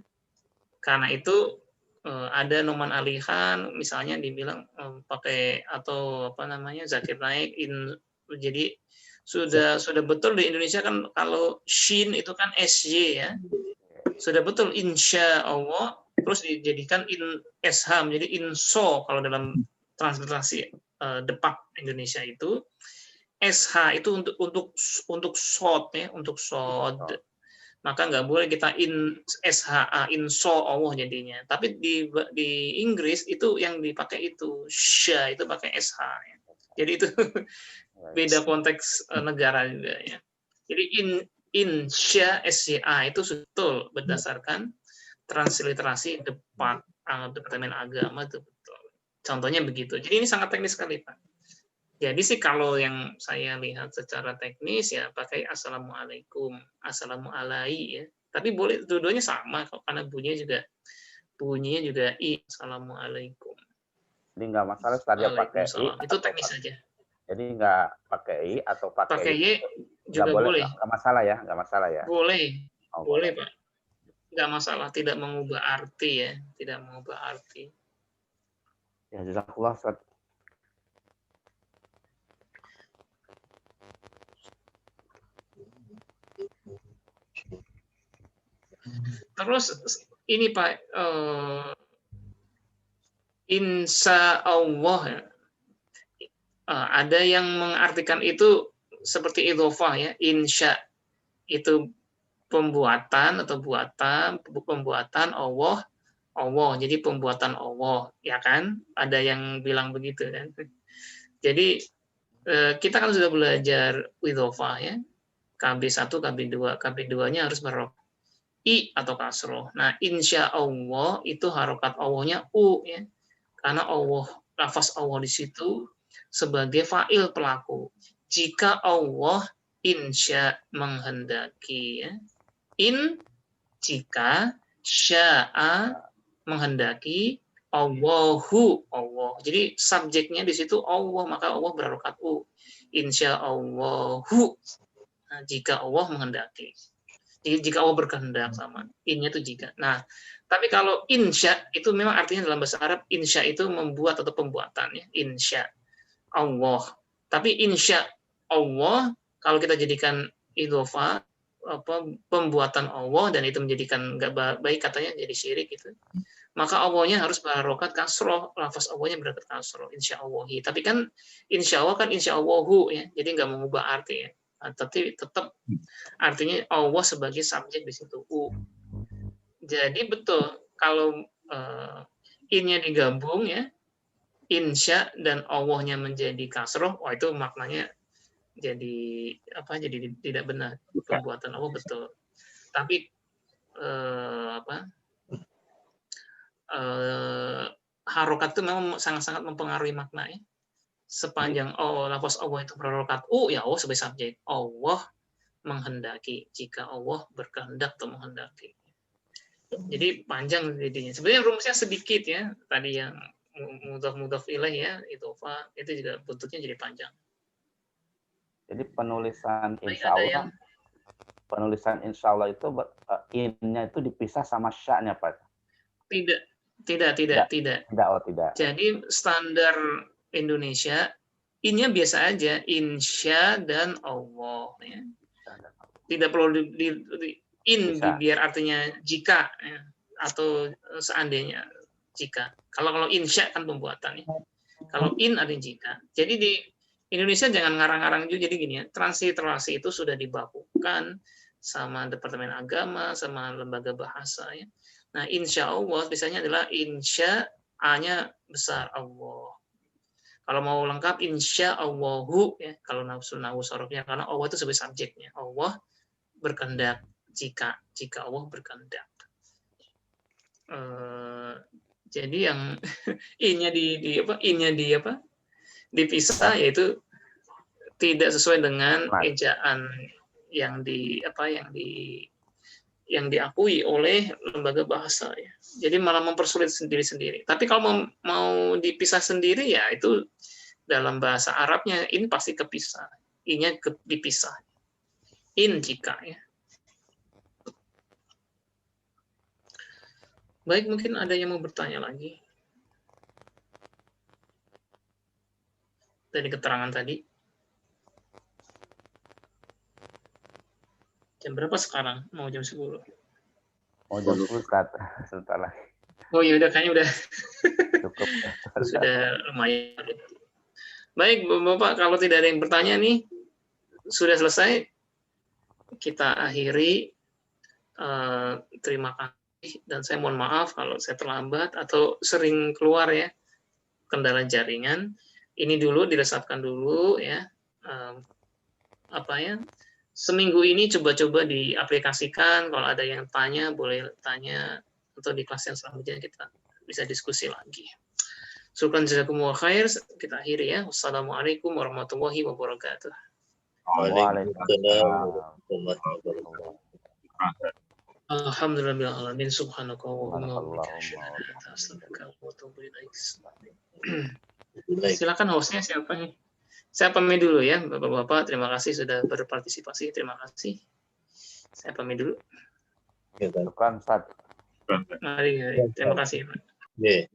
Karena itu ada noman alihan, misalnya dibilang pakai atau Zakir Naik jadi sudah betul di Indonesia kan kalau shin itu kan SY ya. Sudah betul insya Allah, terus dijadikan SH menjadi inso kalau dalam transliterasi Depak Indonesia itu. SH itu untuk short ya, untuk short. Maka nggak boleh kita SHA, insya Allah jadinya. Tapi di Inggris itu yang dipakai itu sya, itu pakai SH ya. Jadi itu beda konteks negara juga ya. Jadi insya SCA itu betul berdasarkan transliterasi Departemen Agama itu betul. Contohnya begitu. Jadi ini sangat teknis sekali Pak. Jadi sih kalau yang saya lihat secara teknis ya pakai assalamualaikum, assalamualai ya. Tapi boleh dua-duanya sama karena bunyinya juga i, assalamualaikum. Jadi nggak masalah tadi pakai i. Itu teknis saja. Jadi nggak pakai i atau pakai y juga boleh. Nggak masalah ya, nggak masalah ya. Boleh, boleh Pak. Nggak masalah, tidak mengubah arti ya, tidak mengubah arti. Ya jazakallah Ustaz. Terus ini Pak, insya Allah ada yang mengartikan itu seperti idhofah ya, insya itu pembuatan atau pembuatan Allah, jadi pembuatan Allah ya kan, ada yang bilang begitu kan. Jadi kita kan sudah belajar idhofah ya. KB1, KB2. KB2-nya harus berharokat I atau kasroh. Nah, insya Allah itu harokat Allah-nya U ya. Karena Allah, lafaz Allah di situ sebagai fa'il pelaku. Jika Allah insya menghendaki ya. Jika sya'a menghendaki, Allahu Allah. Jadi subjeknya di situ Allah, maka Allah berharokat U. Insya Allahu. Nah, jika Allah menghendaki. Jadi jika Allah berkehendak sama. Innya itu jika. Nah, tapi kalau insya itu memang artinya dalam bahasa Arab insya itu membuat atau pembuatan ya. Insya Allah. Tapi insya Allah kalau kita jadikan idhofah pembuatan Allah dan itu menjadikan nggak baik katanya jadi syirik gitu. Maka Allahnya harus berharokat kasroh, lafaz Allahnya berharokat kasroh, insya Allahi. Tapi kan insya Allah kan insya Allahu ya, jadi nggak mengubah arti ya. Nah, tapi tetap artinya Allah sebagai subjek di situ U. Jadi betul kalau innya digabung ya, insya dan Allahnya menjadi kasroh, wah itu maknanya jadi apa? Jadi tidak benar. Perbuatan Allah betul. Tapi harokat itu memang sangat-sangat mempengaruhi makna ya. Sepanjang lafaz Allah itu berharokat ya Allah sebagai subjek. Allah menghendaki. Jika Allah berkehendak atau menghendaki. Jadi panjang jadinya. Sebenarnya rumusnya sedikit ya. Tadi yang mudhaf ilaih ya, idhofah itu juga bentuknya jadi panjang. Jadi penulisan insya Allah, penulisan insya Allah itu innya itu dipisah sama sya-nya Pak? Tidak. Oh, tidak. Jadi standar Indonesia innya biasa aja insya dan Allah ya. Tidak perlu biar artinya jika ya, atau seandainya jika. Kalau insya kan pembuatan ya. Kalau in artinya jika. Jadi di Indonesia jangan ngarang-ngarang juga. Jadi gini ya, transliterasi itu sudah dibakukan sama Departemen Agama, sama lembaga bahasa ya. Nah, insya Allah biasanya adalah insya A-nya besar Allah. Kalau mau lengkap insya Allahu ya, kalau nahu sorofnya karena Allah itu sebagai subjeknya. Allah berkehendak jika Allah berkehendak. Jadi yang innya dipisah yaitu tidak sesuai dengan ejaan yang diakui oleh lembaga bahasa ya. Jadi malah mempersulit sendiri-sendiri. Tapi kalau mau dipisah sendiri ya itu dalam bahasa Arabnya in pasti kepisah. I-nya dipisah. In jika ya. Baik, mungkin ada yang mau bertanya lagi dari keterangan tadi. Jam berapa sekarang? Mau jam 10. Mau jam 10 sebentar lagi. Oh ya udah, kayaknya udah cukup. Sudah lumayan. Baik, Bapak, kalau tidak ada yang bertanya nih, sudah selesai. Kita akhiri. Terima kasih dan saya mohon maaf kalau saya terlambat atau sering keluar ya kendala jaringan. Ini dulu diresapkan dulu ya. Seminggu ini coba-coba diaplikasikan. Kalau ada yang tanya, boleh tanya. Atau di kelas yang selanjutnya kita bisa diskusi lagi. Syukran jazakumullah khair. Kita akhiri ya. Wassalamualaikum warahmatullahi wabarakatuh. Waalaikumsalam warahmatullahi wabarakatuh. Alhamdulillahirrahmanirrahim. Subhanakallahumma wa bihamdika. Silakan hostnya siapa nih? Saya pamit dulu ya, Bapak-bapak. Terima kasih sudah berpartisipasi. Terima kasih. Saya pamit dulu. Bukan, Ustaz. Mari. Terima kasih. Yeah.